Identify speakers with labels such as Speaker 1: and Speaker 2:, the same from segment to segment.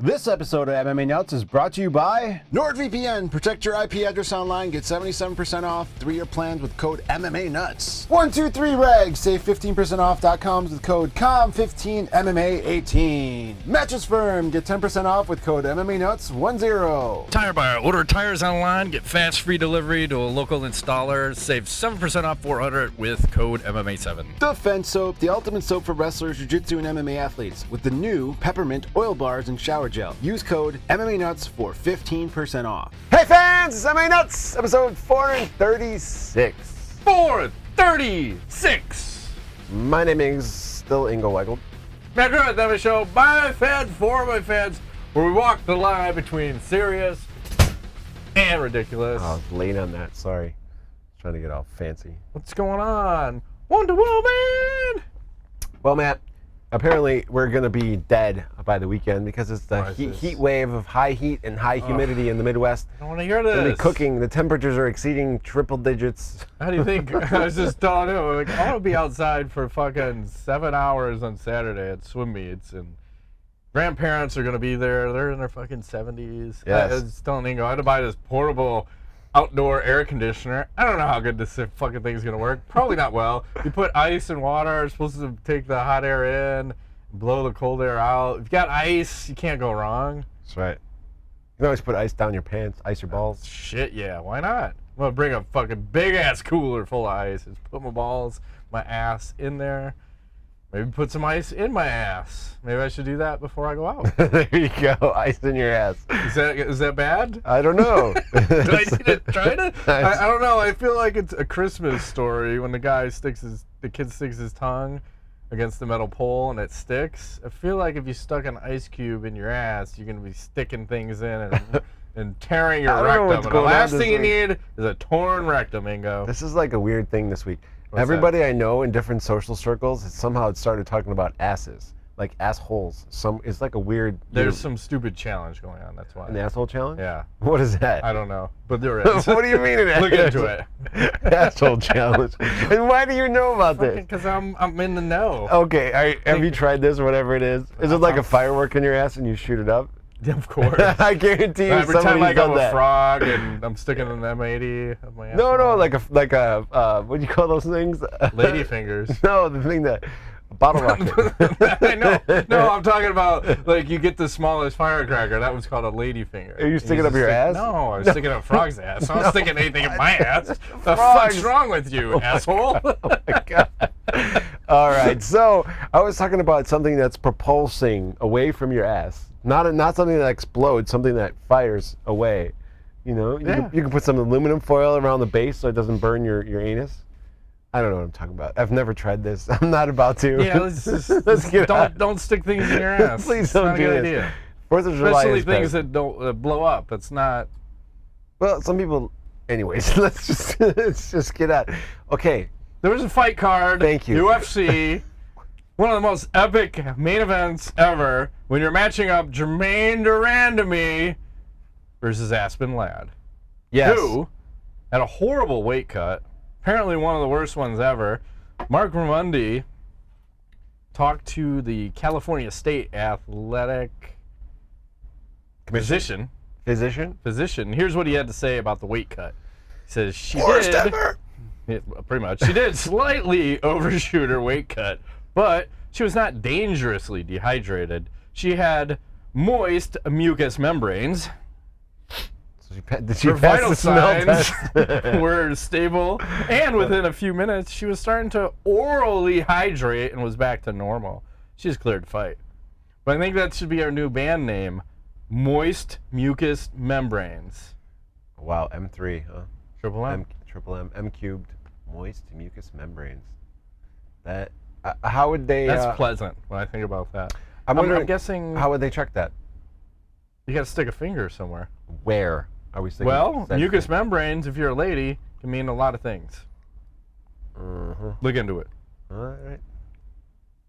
Speaker 1: This episode of MMA Nuts is brought to you by NordVPN. Protect your IP address online. Get 77% off 3-year plans with code MMANUTS. 123reg. Save 15% off.coms with code COM15 MMA18. Mattress Firm. Get 10% off with code MMANUTS10.
Speaker 2: Tire Buyer. Order tires online. Get fast free delivery to a local installer. Save 7% off 400 with code MMA7.
Speaker 1: Defense Soap. The ultimate soap for wrestlers, jiu-jitsu, and MMA athletes. With the new peppermint oil bars and shower gel. Use code MMANUTS for 15% off. Hey fans, it's MMA Nuts, episode 436.
Speaker 2: 436.
Speaker 3: My name is still Ingo Weigel.
Speaker 2: Matt Grant, that show by fans, for my fans, where we walk the line between serious and ridiculous.
Speaker 3: I was late on that, sorry. Trying to get all fancy.
Speaker 2: What's going on? Wonder Woman!
Speaker 3: Well, Matt, apparently we're going to be dead by the weekend because it's the heat wave of high heat and high humidity in the Midwest.
Speaker 2: I don't want to hear this.
Speaker 3: It's gonna be cooking. The temperatures are exceeding triple digits.
Speaker 2: How do you think? I was just telling him, like, I want to be outside for fucking 7 hours on Saturday at swim meets, and grandparents are going to be there. They're in their fucking 70s.
Speaker 3: Yes.
Speaker 2: I was telling Ingo, I had to buy this portable outdoor air conditioner. I don't know how good this fucking thing's going to work. Probably not well. You put ice and water. It's supposed to take the hot air in, blow the cold air out. If you got ice, you can't go wrong.
Speaker 3: That's right. You can always put ice down your pants, ice your balls.
Speaker 2: Shit, yeah. Why not? I'm going to bring a fucking big-ass cooler full of ice. Just put my balls, my ass in there. Maybe put some ice in my ass. Maybe I should do that before I go out.
Speaker 3: There you go, ice in your ass.
Speaker 2: Is that bad?
Speaker 3: I don't know.
Speaker 2: Do I need to try it? I don't know. I feel like it's a Christmas story when the kid sticks his tongue against the metal pole and it sticks. I feel like if you stuck an ice cube in your ass, you're gonna be sticking things in and tearing your rectum. And the last thing you need is a torn rectum, Ingo.
Speaker 3: This is like a weird thing this week.
Speaker 2: What's
Speaker 3: Everybody
Speaker 2: that?
Speaker 3: I know in different social circles somehow started talking about asses, like assholes. It's like a weird.
Speaker 2: There's some stupid challenge going on. That's why.
Speaker 3: An asshole challenge?
Speaker 2: Yeah.
Speaker 3: What is that?
Speaker 2: I don't know, but there is.
Speaker 3: What do you mean?
Speaker 2: Look into it.
Speaker 3: Asshole challenge. And why do you know about this?
Speaker 2: Because I'm in the know.
Speaker 3: Okay. Have you tried this, whatever it is? Is it like a firework in your ass and you shoot it up?
Speaker 2: Of course.
Speaker 3: I guarantee you
Speaker 2: Every time I
Speaker 3: somebody's
Speaker 2: go
Speaker 3: done
Speaker 2: a
Speaker 3: that.
Speaker 2: frog and I'm sticking an M80 of my ass.
Speaker 3: No, like a what do you call those things?
Speaker 2: Lady fingers.
Speaker 3: No, the thing that bottle rocket.
Speaker 2: I know. No, I'm talking about like you get the smallest firecracker. That was called a lady finger.
Speaker 3: Are you sticking it up your ass?
Speaker 2: No, I was sticking up a frog's ass. I'm not sticking anything in my ass. The fuck's wrong with you, asshole?
Speaker 3: Oh my god. All right, so I was talking about something that's propulsing away from your ass. Not something that explodes, something that fires away. You know, you can put some aluminum foil around the base so it doesn't burn your anus. I don't know what I'm talking about. I've never tried this. I'm not about to.
Speaker 2: Yeah, let's get don't stick things in your ass.
Speaker 3: Please don't do
Speaker 2: this.
Speaker 3: Idea. 4th of July
Speaker 2: Especially
Speaker 3: is
Speaker 2: things
Speaker 3: best.
Speaker 2: that don't blow up. It's not.
Speaker 3: Well, some people. Anyways, let's just get out. Okay.
Speaker 2: There was a fight card.
Speaker 3: Thank you.
Speaker 2: UFC. One of the most epic main events ever when you're matching up Germaine to Randamie versus Aspen Ladd.
Speaker 3: Yes.
Speaker 2: Who had a horrible weight cut, apparently one of the worst ones ever. Mark Ramundi talked to the California State Athletic
Speaker 3: Physician.
Speaker 2: Physician. Here's what he had to say about the weight cut. He says
Speaker 3: Worst ever.
Speaker 2: Yeah, pretty much. She did slightly overshoot her weight cut, but she was not dangerously dehydrated. She had moist mucous membranes.
Speaker 3: So did she
Speaker 2: Her
Speaker 3: pass
Speaker 2: vital
Speaker 3: the smell
Speaker 2: signs
Speaker 3: test?
Speaker 2: were stable, and within a few minutes, she was starting to orally hydrate and was back to normal. She's cleared to fight. But I think that should be our new band name, Moist Mucous Membranes.
Speaker 3: Wow, M3, huh?
Speaker 2: Triple M.
Speaker 3: Triple M, M cubed, moist mucous membranes. That, how would they?
Speaker 2: That's pleasant when I think about that.
Speaker 3: I'm
Speaker 2: guessing.
Speaker 3: How would they check that?
Speaker 2: You got to stick a finger somewhere.
Speaker 3: Where are we sticking?
Speaker 2: Well, mucous membranes, if you're a lady, can mean a lot of things. Look into it.
Speaker 3: All right.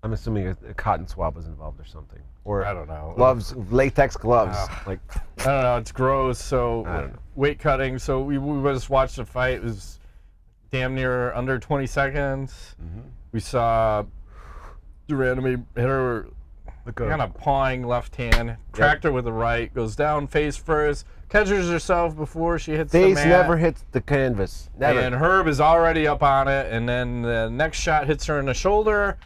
Speaker 3: I'm assuming a cotton swab was involved or something. Or
Speaker 2: I don't know.
Speaker 3: Gloves, latex gloves. Like
Speaker 2: I don't know. It's gross. So
Speaker 3: I don't know.
Speaker 2: Weight cutting. So we just watched the fight. It was damn near under 20 seconds. We saw Randamie hit her kind of pawing left hand, cracked her with the right, goes down face first, catches herself before she hits the mat.
Speaker 3: Face never hits the canvas. Never.
Speaker 2: And Herb is already up on it, and then the next shot hits her in the shoulder.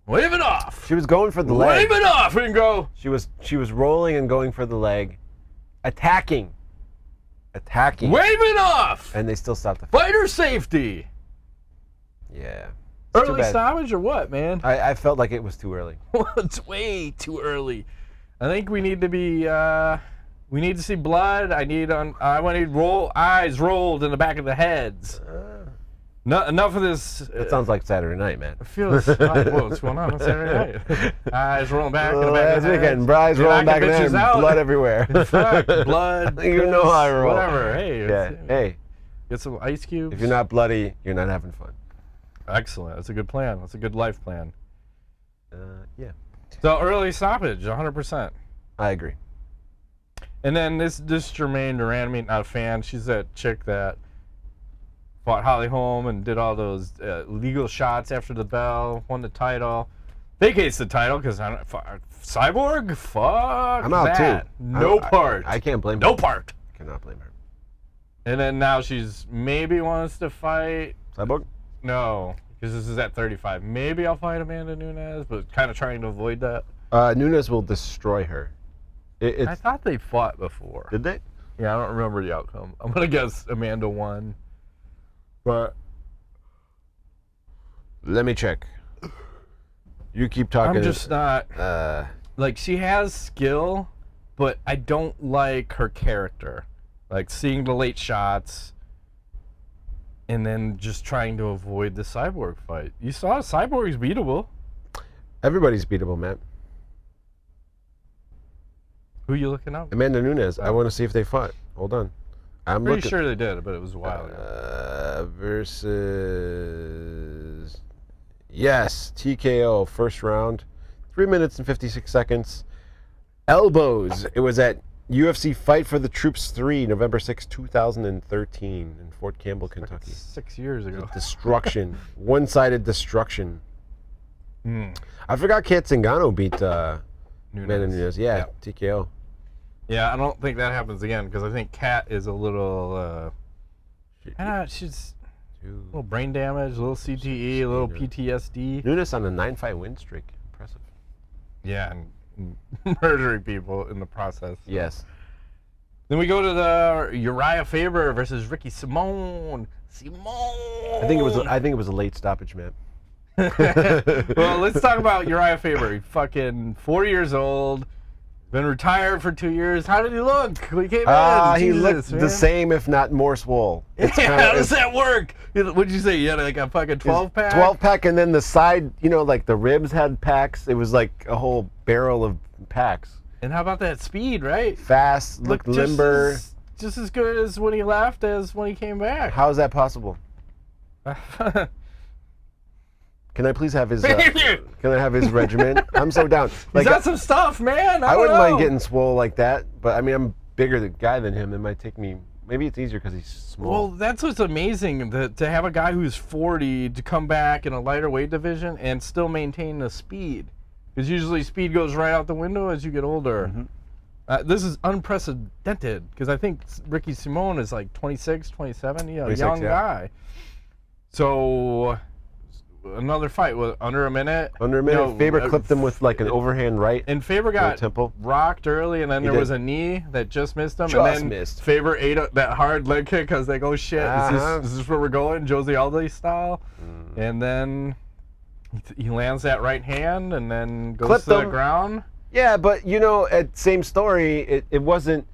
Speaker 2: Wave it off.
Speaker 3: She was going for the leg.
Speaker 2: Wave it off and go.
Speaker 3: She was rolling and going for the leg, attacking.
Speaker 2: Wave it off.
Speaker 3: And they still stopped the fight.
Speaker 2: Fighter safety.
Speaker 3: Yeah.
Speaker 2: Early stoppage or what, man?
Speaker 3: I felt like it was too early.
Speaker 2: It's way too early. I think we need to be. We need to see blood. I want to eyes rolled in the back of the heads. Enough of this.
Speaker 3: It sounds like Saturday night, man.
Speaker 2: I feel what's going on Saturday night? Eyes rolling back in the back of the head.
Speaker 3: Eyes rolling back in the head, blood everywhere.
Speaker 2: Fuck, blood.
Speaker 3: You know how I roll.
Speaker 2: Whatever. Hey.
Speaker 3: Hey.
Speaker 2: Get some ice cubes.
Speaker 3: If you're not bloody, you're not having fun.
Speaker 2: Excellent. That's a good plan. That's a good life plan.
Speaker 3: Yeah.
Speaker 2: So early stoppage, 100%.
Speaker 3: I agree.
Speaker 2: And then this Germaine Randamie, not a fan. She's that chick that fought Holly Holm and did all those legal shots after the bell, won the title, vacates the title because Cyborg. Fuck.
Speaker 3: I'm out
Speaker 2: that.
Speaker 3: too.
Speaker 2: No part.
Speaker 3: I can't blame her.
Speaker 2: No part.
Speaker 3: I cannot blame her.
Speaker 2: And then now she's maybe wants to fight.
Speaker 3: Cyborg?
Speaker 2: No, because this is at 35. Maybe I'll fight Amanda Nunes, but kind of trying to avoid that.
Speaker 3: Nunes will destroy her.
Speaker 2: I thought they fought before.
Speaker 3: Did they?
Speaker 2: Yeah, I don't remember the outcome. I'm going to guess Amanda won. But
Speaker 3: let me check. You keep talking.
Speaker 2: I'm just not... like, she has skill, but I don't like her character. Like, seeing the late shots and then just trying to avoid the Cyborg fight. You saw Cyborg's beatable.
Speaker 3: Everybody's beatable, man.
Speaker 2: Who are you looking up?
Speaker 3: Amanda Nunes. I want to see if they fought. Hold on. I'm
Speaker 2: pretty sure they did, but it was a while ago.
Speaker 3: Versus... Yes, TKO, first round. 3 minutes and 56 seconds. Elbows. It was at UFC Fight for the Troops 3, November 6, 2013 in Fort Campbell, Kentucky.
Speaker 2: 6 years ago.
Speaker 3: Destruction. One-sided destruction. I forgot Kat Zingano beat Amanda Nunes. Yeah, TKO.
Speaker 2: Yeah, I don't think that happens again because I think Kat is a little, she's a little brain damage, a little CTE, a little PTSD.
Speaker 3: Nunes on a 9-fight win streak. Impressive.
Speaker 2: Yeah, and murdering people in the process. So.
Speaker 3: Yes.
Speaker 2: Then we go to the Uriah Faber versus Ricky Simone.
Speaker 3: I think it was a late stoppage, man.
Speaker 2: Well, let's talk about Uriah Faber. He's fucking 40 years old. Been retired for 2 years. How did he look when he came in?
Speaker 3: He looked the same, if not more swole.
Speaker 2: How does that work? What'd you say? You had like a fucking 12-pack?
Speaker 3: 12-pack, and then the side, like the ribs had packs. It was like a whole barrel of packs.
Speaker 2: And how about that speed, right?
Speaker 3: Fast, looked limber.
Speaker 2: Just as good as when he left as when he came back.
Speaker 3: How is that possible? Can I please have his? Can I have his regimen? I'm so down.
Speaker 2: Like, he's got some stuff, man.
Speaker 3: I wouldn't mind getting swole like that, but I mean, I'm bigger guy than him. It might take me. Maybe it's easier because he's small.
Speaker 2: Well, that's what's amazing to have a guy who's 40 to come back in a lighter weight division and still maintain the speed. Because usually speed goes right out the window as you get older. Mm-hmm. This is unprecedented because I think Ricky Simone is like 26, 27, a young guy. So. Another fight with under a minute.
Speaker 3: Under a minute. Faber clipped him with like an overhand right.
Speaker 2: And Faber got rocked early, and then there was a knee that just missed him. And then Faber ate that hard leg kick because they go, shit, is this where we're going? Josie Aldi style. And then he lands that right hand and then goes to the ground.
Speaker 3: Yeah, but same story, it wasn't,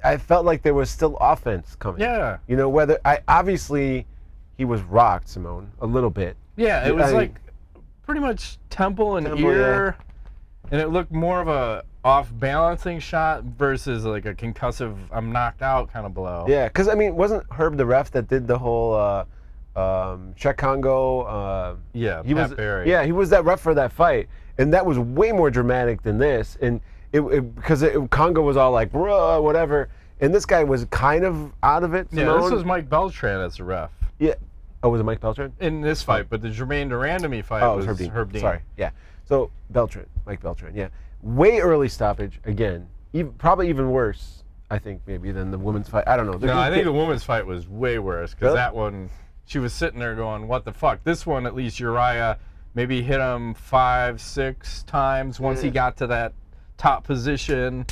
Speaker 3: I felt like there was still offense coming.
Speaker 2: Yeah.
Speaker 3: Obviously he was rocked, Simone, a little bit.
Speaker 2: Yeah, it was like pretty much temple and ear, and it looked more of a off-balancing shot versus like a concussive, I'm knocked out kind of blow.
Speaker 3: Yeah, because I mean, wasn't Herb the ref that did the whole Czech Congo?
Speaker 2: Pat Barry.
Speaker 3: Yeah, he was that ref for that fight, and that was way more dramatic than this, and because Congo was all like, bruh, whatever, and this guy was kind of out of it.
Speaker 2: Yeah, this was Mike Beltran as the ref.
Speaker 3: Yeah. Oh, was it Mike Beltran?
Speaker 2: In this fight, but the Germaine Randamie fight was Herb Dean.
Speaker 3: Sorry, yeah. So Mike Beltran, yeah. Way early stoppage, again. Probably even worse, I think, maybe, than the women's fight. I don't know.
Speaker 2: No, I think the women's fight was way worse, because
Speaker 3: Really?
Speaker 2: that one, she was sitting there going, what the fuck? This one, at least Uriah maybe hit him 5-6 times once he got to that top position.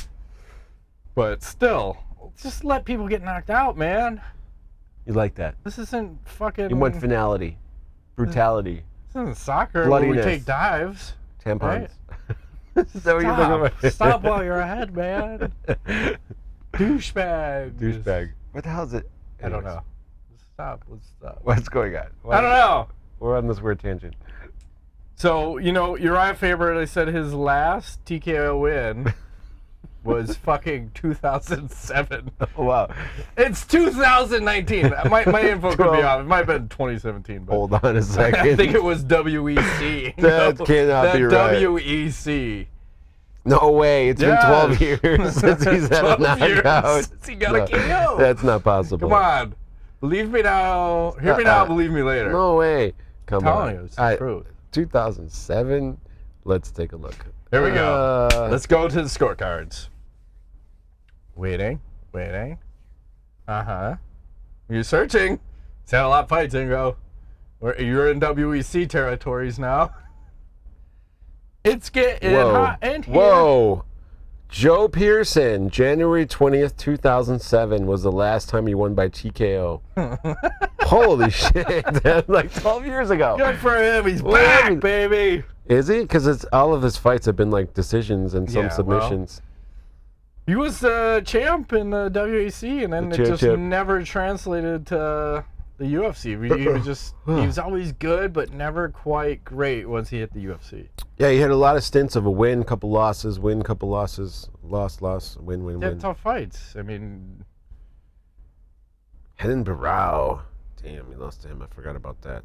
Speaker 2: But still, just let people get knocked out, man.
Speaker 3: You like that?
Speaker 2: This isn't fucking...
Speaker 3: You want finality, brutality,
Speaker 2: This isn't soccer where we
Speaker 3: bloodiness.
Speaker 2: take dives.
Speaker 3: tampons.
Speaker 2: Right?
Speaker 3: Is that what you're looking for?
Speaker 2: Stop while you're ahead, man. Douchebag.
Speaker 3: Douchebag. What the hell is it?
Speaker 2: I don't
Speaker 3: Anyways.
Speaker 2: know. Let's stop.
Speaker 3: What's going on?
Speaker 2: I don't know.
Speaker 3: We're on this weird tangent.
Speaker 2: So, you know, Uriah Faber, they said his last TKO win was fucking 2007.
Speaker 3: Oh, wow.
Speaker 2: It's 2019. My info could be off. It might have been 2017. But
Speaker 3: Hold on a second.
Speaker 2: I think it was WEC.
Speaker 3: That cannot be right.
Speaker 2: WEC.
Speaker 3: No way. It's been 12 years since he's had a
Speaker 2: 12 years
Speaker 3: knockout.
Speaker 2: since he got a KO.
Speaker 3: That's not possible.
Speaker 2: Come on. Believe me now. Hear me now, believe me later.
Speaker 3: No way. Come
Speaker 2: I'm
Speaker 3: on.
Speaker 2: telling you, it's the truth.
Speaker 3: 2007. Let's take a look.
Speaker 2: Here we go. Let's go to the scorecards. Waiting. Uh-huh. You're searching. It's had a lot of fights, Ingo. You're in WEC territories now. It's getting hot in here.
Speaker 3: Whoa. Joe Pearson, January 20th, 2007 was the last time he won by TKO. Holy shit. That's like 12 years ago.
Speaker 2: Good for him. He's back, baby.
Speaker 3: Is he? Because all of his fights have been like decisions and some
Speaker 2: Yeah,
Speaker 3: submissions.
Speaker 2: He was the champ in the WEC, and then it just never translated to the UFC. He was always good, but never quite great once he hit the UFC.
Speaker 3: Yeah, he had a lot of stints of a win, couple losses, win, couple losses, loss, win, win,
Speaker 2: He had
Speaker 3: win.
Speaker 2: tough fights. I mean,
Speaker 3: Henan Barao. Damn, he lost to him. I forgot about that.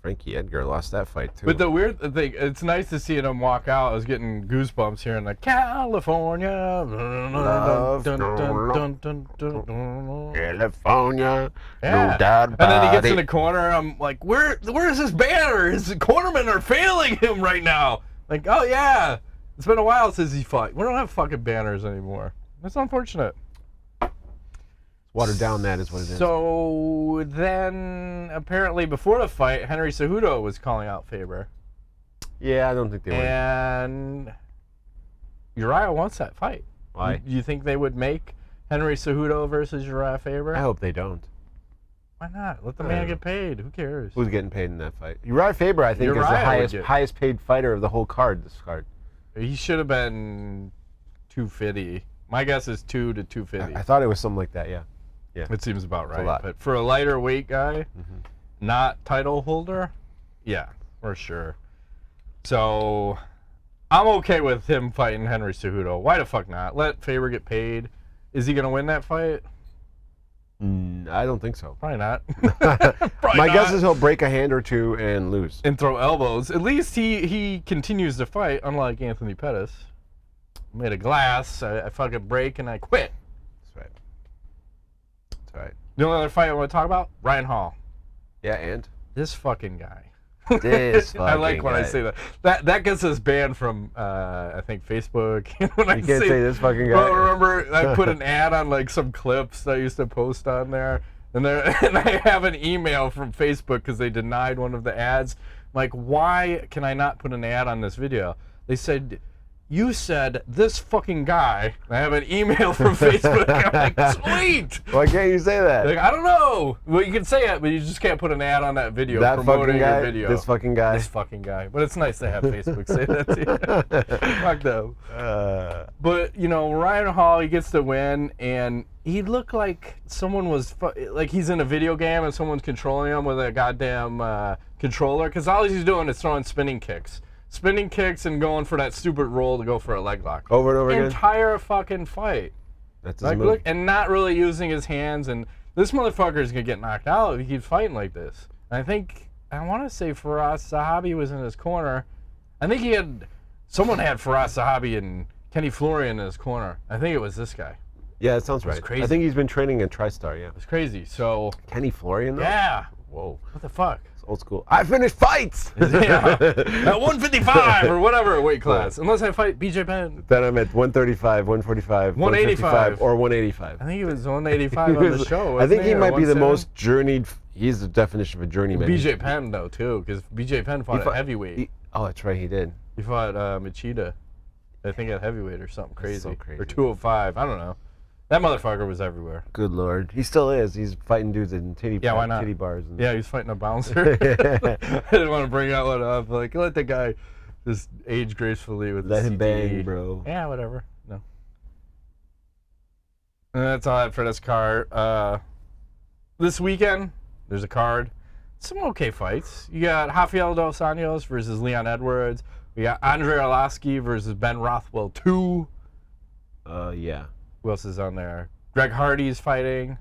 Speaker 3: Frankie Edgar lost that fight, too.
Speaker 2: but the weird thing, it's nice to see him walk out. I was getting goosebumps here in California.
Speaker 3: California,
Speaker 2: Yeah.
Speaker 3: no doubt
Speaker 2: And then he
Speaker 3: about
Speaker 2: gets in
Speaker 3: it.
Speaker 2: the corner. I'm like, where's his banner? His cornermen are failing him right now. Like, oh yeah, it's been a while since he fought. We don't have fucking banners anymore. That's unfortunate.
Speaker 3: Watered down, that is what it is.
Speaker 2: So then, apparently, before the fight, Henry Cejudo was calling out Faber.
Speaker 3: Yeah, I don't think they would.
Speaker 2: And Uriah wants that fight.
Speaker 3: Why?
Speaker 2: You think they would make Henry Cejudo versus Uriah Faber?
Speaker 3: I hope they don't.
Speaker 2: Why not? Let the man get paid. Who cares?
Speaker 3: Who's getting paid in that fight? Uriah Faber, I think, is the highest paid fighter of the whole card, this card.
Speaker 2: He should have been 250. My guess is 2 to 250.
Speaker 3: I thought it was something like that, yeah. Yeah.
Speaker 2: It seems about right.
Speaker 3: a lot.
Speaker 2: But for a lighter weight guy, not title holder, yeah, for sure. So I'm okay with him fighting Henry Cejudo. Why the fuck not? Let Faber get paid. Is he going to win that fight?
Speaker 3: I don't think so.
Speaker 2: Probably not.
Speaker 3: My guess is he'll break a hand or two and lose.
Speaker 2: And throw elbows. At least he continues to fight, unlike Anthony Pettis. Made a glass, I fucking break, and I quit.
Speaker 3: That's right. That's right.
Speaker 2: The only other fight I want to talk about, Ryan Hall.
Speaker 3: Yeah, and?
Speaker 2: This fucking guy.
Speaker 3: This
Speaker 2: I like
Speaker 3: fucking
Speaker 2: when I
Speaker 3: guy.
Speaker 2: say that. That gets us banned from, I think, Facebook. when I
Speaker 3: You can't say this fucking guy.
Speaker 2: Well, remember, I put an ad on like some clips that I used to post on there, and I have an email from Facebook because they denied one of the ads. Like, why can I not put an ad on this video? They said, you said this fucking guy. I have an email from Facebook. I'm like, sweet.
Speaker 3: Why can't you say that?
Speaker 2: Like, I don't know. Well, you can say it, but you just can't put an ad on that video
Speaker 3: That
Speaker 2: promoting
Speaker 3: fucking guy?
Speaker 2: your video.
Speaker 3: This fucking guy?
Speaker 2: This fucking guy. But it's nice to have Facebook say that to you. Fuck them. But, you know, Ryan Hall, he gets the win, and he looked like someone was, like he's in a video game and someone's controlling him with a goddamn controller, because all he's doing is throwing spinning kicks. Spinning kicks and going for that stupid roll to go for a leg lock.
Speaker 3: Over and over again?
Speaker 2: Entire fucking fight.
Speaker 3: That's his
Speaker 2: Like,
Speaker 3: move.
Speaker 2: look, and not really using his hands, and this motherfucker is gonna get knocked out if he keeps fighting like this. And I think, I want to say Firas Zahabi was in his corner. I think someone had Firas Zahabi and Kenny Florian in his corner. I think it was this guy.
Speaker 3: Yeah, that sounds right.
Speaker 2: crazy.
Speaker 3: I think he's been training in TriStar, yeah.
Speaker 2: It's crazy. So
Speaker 3: Kenny Florian, though?
Speaker 2: yeah,
Speaker 3: Whoa.
Speaker 2: what the fuck?
Speaker 3: It's old school. I finished fights.
Speaker 2: Yeah. At 155 or whatever weight class, unless I fight BJ Penn.
Speaker 3: Then I'm at 135, 145,
Speaker 2: 185
Speaker 3: or 185.
Speaker 2: I think he was 185 on the show.
Speaker 3: I think he
Speaker 2: or
Speaker 3: might be the
Speaker 2: 170?
Speaker 3: most journeyed. He's the definition of a journeyman.
Speaker 2: BJ Penn though too, because BJ Penn fought at heavyweight.
Speaker 3: Oh, that's right, he did.
Speaker 2: He fought Machida, I think at heavyweight or something crazy.
Speaker 3: so crazy.
Speaker 2: Or 205. I don't know. That motherfucker was everywhere.
Speaker 3: Good lord, he still is. He's fighting dudes in titty bars. And
Speaker 2: Yeah, he's fighting a bouncer. I didn't want to bring that one up. Like, let the guy just age gracefully with
Speaker 3: let
Speaker 2: the
Speaker 3: him
Speaker 2: CTE.
Speaker 3: bang, bro.
Speaker 2: Yeah, whatever. No. And that's all I have for this card. This weekend, there's a card. Some okay fights. You got Rafael Dos Anjos versus Leon Edwards. We got Andrei Arlovsky versus Ben Rothwell 2.
Speaker 3: Yeah.
Speaker 2: Who else is on there? Greg Hardy's fighting.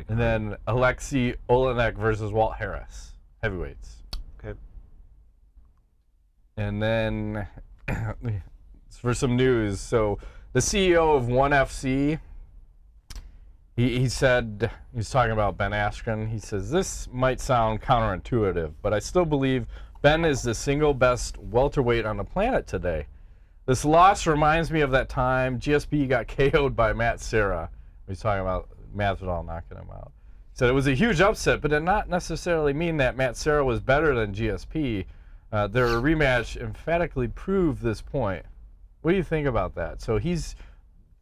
Speaker 2: And then Alexei Olenek versus Walt Harris. Heavyweights.
Speaker 3: Okay.
Speaker 2: And then for some news, so the CEO of ONE FC, he said, he's talking about Ben Askren, he says, this might sound counterintuitive, but I still believe Ben is the single best welterweight on the planet today. This loss reminds me of that time GSP got KO'd by Matt Serra. He's talking about Masvidal knocking him out. He said it was a huge upset, but did not necessarily mean that Matt Serra was better than GSP. Their rematch emphatically proved this point. What do you think about that? So he's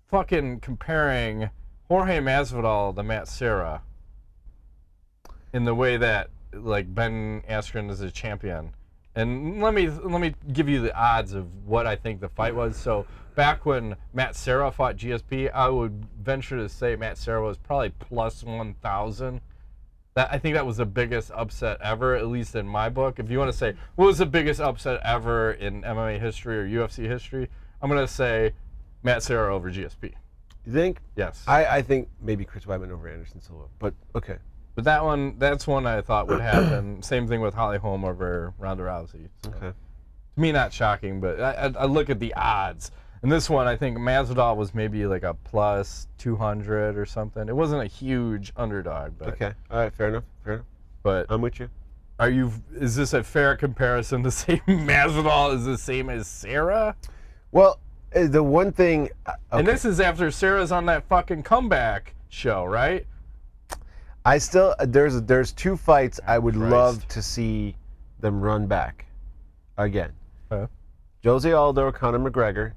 Speaker 2: fucking comparing Jorge Masvidal to Matt Serra in the way that like Ben Askren is a champion. And let me give you the odds of what I think the fight was. So back when Matt Serra fought GSP, I would venture to say Matt Serra was probably plus 1,000. I think that was the biggest upset ever, at least in my book. If you want to say what was the biggest upset ever in MMA history or UFC history, I'm gonna say Matt Serra over GSP.
Speaker 3: You think?
Speaker 2: Yes.
Speaker 3: I think maybe Chris Weidman over Anderson Silva, but okay.
Speaker 2: But that's one I thought would happen. Same thing with Holly Holm over Ronda Rousey. So.
Speaker 3: Okay.
Speaker 2: To me, not shocking, but I look at the odds. And this one, I think Masvidal was maybe like a plus 200 or something. It wasn't a huge underdog. But,
Speaker 3: Okay. All right. Fair enough.
Speaker 2: But
Speaker 3: I'm with you.
Speaker 2: is this a fair comparison to say Masvidal is the same as Serra?
Speaker 3: Well, the one thing. Okay.
Speaker 2: And this is after Sarah's on that fucking comeback show, right?
Speaker 3: I still there's two fights I would
Speaker 2: Christ.
Speaker 3: love to see them run back again.
Speaker 2: Huh?
Speaker 3: Jose Aldo, Conor McGregor,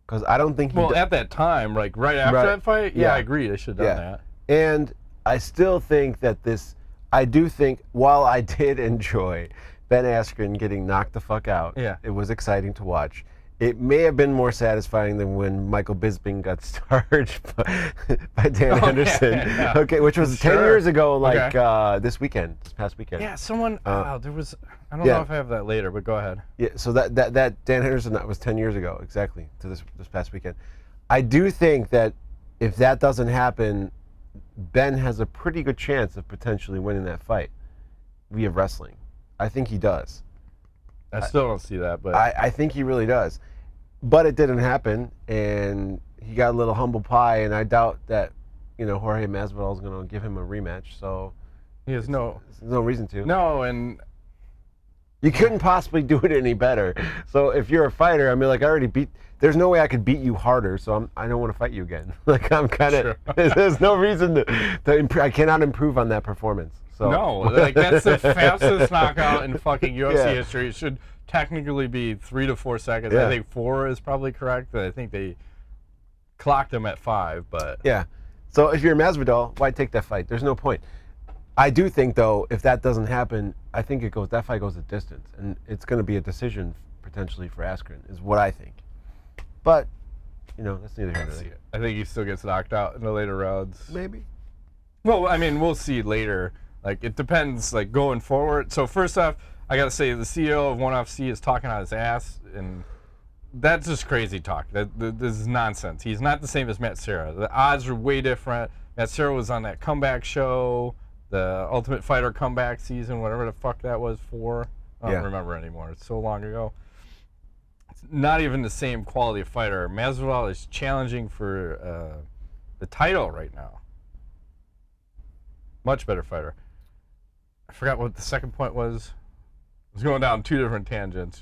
Speaker 3: because I don't think he.
Speaker 2: Well, at that time, like right after that fight, yeah,
Speaker 3: Yeah.
Speaker 2: I agree. They should have done that.
Speaker 3: And I still think that this. I do think while I did enjoy Ben Askren getting knocked the fuck out,
Speaker 2: Yeah.
Speaker 3: it was exciting to watch. It may have been more satisfying than when Michael Bisping got charged by Dan Henderson.
Speaker 2: Yeah.
Speaker 3: Okay, which was 10
Speaker 2: Sure.
Speaker 3: years ago, like
Speaker 2: Okay.
Speaker 3: this past weekend.
Speaker 2: Yeah, someone. There was. I don't
Speaker 3: yeah.
Speaker 2: know if I have that later, but go ahead.
Speaker 3: Yeah, so that Dan Henderson, that was 10 years ago, exactly, to this past weekend. I do think that if that doesn't happen, Ben has a pretty good chance of potentially winning that fight via wrestling. I think he does.
Speaker 2: I still don't see that, but
Speaker 3: I think he really does. But it didn't happen, and he got a little humble pie, and I doubt that, Jorge Masvidal is going to give him a rematch, so
Speaker 2: he has
Speaker 3: there's no reason to.
Speaker 2: no, and
Speaker 3: You couldn't possibly do it any better. So if you're a fighter, I mean, like I already beat. There's no way I could beat you harder. So I don't want to fight you again. Like I'm kind of.
Speaker 2: Sure.
Speaker 3: There's no reason to I cannot improve on that performance. So
Speaker 2: no, like that's the fastest knockout in fucking UFC
Speaker 3: Yeah.
Speaker 2: history. It should technically be 3 to 4 seconds.
Speaker 3: Yeah.
Speaker 2: I think 4 is probably correct. I think they clocked him at 5, but
Speaker 3: Yeah. So if you're Masvidal, why take that fight? There's no point. I do think though, if that doesn't happen, I think that fight goes a distance, and it's going to be a decision potentially for Askren, is what I think. But that's neither here nor there.
Speaker 2: I think he still gets knocked out in the later rounds.
Speaker 3: Maybe.
Speaker 2: Well, I mean, we'll see later. Like, it depends, like, going forward. So, first off, I got to say, the CEO of ONE FC is talking on his ass, and that's just crazy talk. This is nonsense. He's not the same as Matt Serra. The odds are way different. Matt Serra was on that comeback show, the Ultimate Fighter comeback season, whatever the fuck that was for. I don't remember anymore. It's so long ago. It's not even the same quality of fighter. Masvidal is challenging for the title right now. Much better fighter. I forgot what the second point was. I was going down 2 different tangents.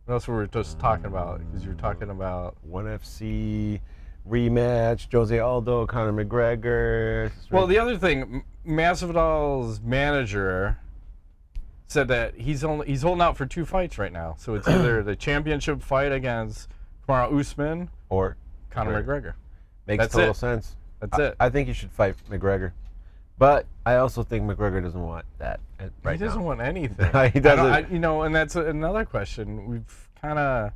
Speaker 2: What else were we just talking about? Because you were talking about
Speaker 3: 1FC rematch, Jose Aldo, Conor McGregor.
Speaker 2: Well, the other thing, Masvidal's manager said that he's holding out for 2 fights right now. So it's either the championship fight against Kamaru Usman
Speaker 3: or
Speaker 2: Conor McGregor.
Speaker 3: Makes
Speaker 2: That's
Speaker 3: total
Speaker 2: it.
Speaker 3: sense.
Speaker 2: That's it.
Speaker 3: I think he should fight McGregor. But I also think McGregor doesn't want that right
Speaker 2: He doesn't
Speaker 3: now.
Speaker 2: want anything.
Speaker 3: He doesn't.
Speaker 2: You know, and that's another question. We've kind of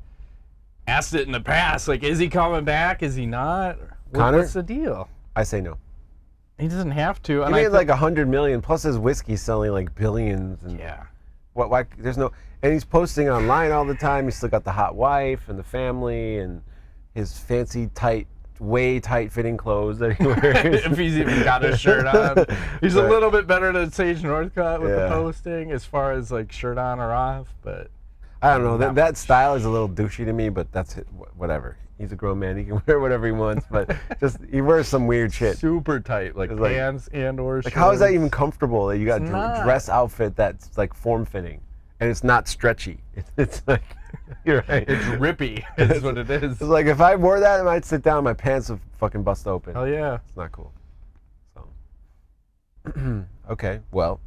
Speaker 2: asked it in the past. Like, is he coming back? Is he not?
Speaker 3: Conor?
Speaker 2: What's the deal?
Speaker 3: I say no.
Speaker 2: He doesn't have to.
Speaker 3: He
Speaker 2: And
Speaker 3: made
Speaker 2: I
Speaker 3: like $100 million, plus his whiskey's selling like billions. And
Speaker 2: yeah.
Speaker 3: Why? There's no. And he's posting online all the time. He's still got the hot wife and the family and his fancy way tight fitting clothes that he wears.
Speaker 2: If he's even got his shirt on. He's a little bit better than Sage Northcutt with the
Speaker 3: Yeah.
Speaker 2: posting as far as like shirt on or off, but
Speaker 3: I don't know. That style is a little douchey to me, but that's it. Whatever. He's a grown man. He can wear whatever he wants, but just he wears some weird shit.
Speaker 2: super tight, like
Speaker 3: It's like-
Speaker 2: pants and or
Speaker 3: Like, how is that
Speaker 2: shorts.
Speaker 3: even comfortable? That you got
Speaker 2: It's
Speaker 3: a
Speaker 2: not.
Speaker 3: dress outfit that's like form fitting, and it's not stretchy. It's like you're right.
Speaker 2: It's rippy, is what it is.
Speaker 3: It's like if I wore that, I might sit down, my pants would fucking bust open.
Speaker 2: Hell yeah.
Speaker 3: It's not cool. So, okay. Well,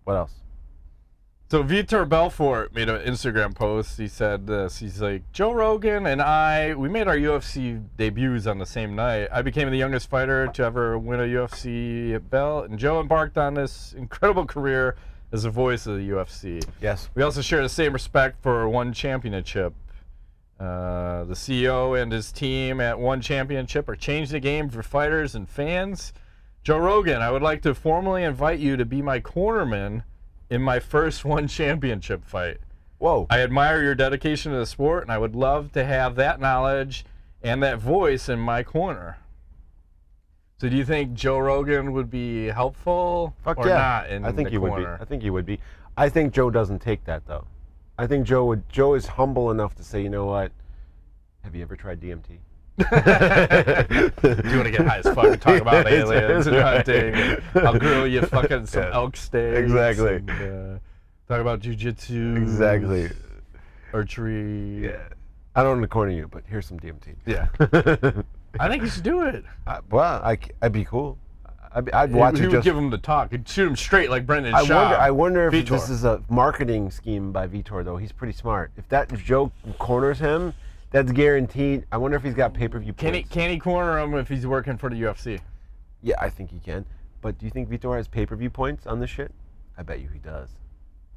Speaker 3: what else?
Speaker 2: So Vito Belfort made an Instagram post. He said this. He's like, Joe Rogan and we made our UFC debuts on the same night. I became the youngest fighter to ever win a UFC belt, and Joe embarked on this incredible career as the voice of the UFC.
Speaker 3: Yes.
Speaker 2: We also share the same respect for one championship. The CEO and his team at One Championship are changing the game for fighters and fans. Joe Rogan, I would like to formally invite you to be my cornerman in my first One Championship fight.
Speaker 3: Whoa.
Speaker 2: I admire your dedication to the sport, and I would love to have that knowledge and that voice in my corner. So do you think Joe Rogan would be helpful
Speaker 3: Fuck
Speaker 2: or
Speaker 3: yeah.
Speaker 2: not in
Speaker 3: I think
Speaker 2: the
Speaker 3: he would be.
Speaker 2: corner?
Speaker 3: I think he would be. I think Joe doesn't take that though. I think Joe is humble enough to say, you know what? Have you ever tried DMT?
Speaker 2: Do you want to get high as fuck and talk about aliens and hunting? And I'll grill you fucking some elk steaks.
Speaker 3: Exactly.
Speaker 2: And, talk about jujitsu.
Speaker 3: Exactly.
Speaker 2: Archery.
Speaker 3: Yeah. I don't want to corner you, but here's some DMT.
Speaker 2: Yeah. I think you should do it.
Speaker 3: Well, I'd be cool. I'd watch
Speaker 2: He
Speaker 3: it
Speaker 2: would
Speaker 3: just.
Speaker 2: give him the talk. He'd shoot him straight like Brendan
Speaker 3: I
Speaker 2: Schaub.
Speaker 3: wonder if
Speaker 2: Vitor.
Speaker 3: this is a marketing scheme by Vitor, though. He's pretty smart. If Joe corners him, that's guaranteed. I wonder if he's got pay-per-view points.
Speaker 2: Can he corner him if he's working for the UFC?
Speaker 3: Yeah, I think he can. But do you think Vitor has pay-per-view points on this shit? I bet you he does.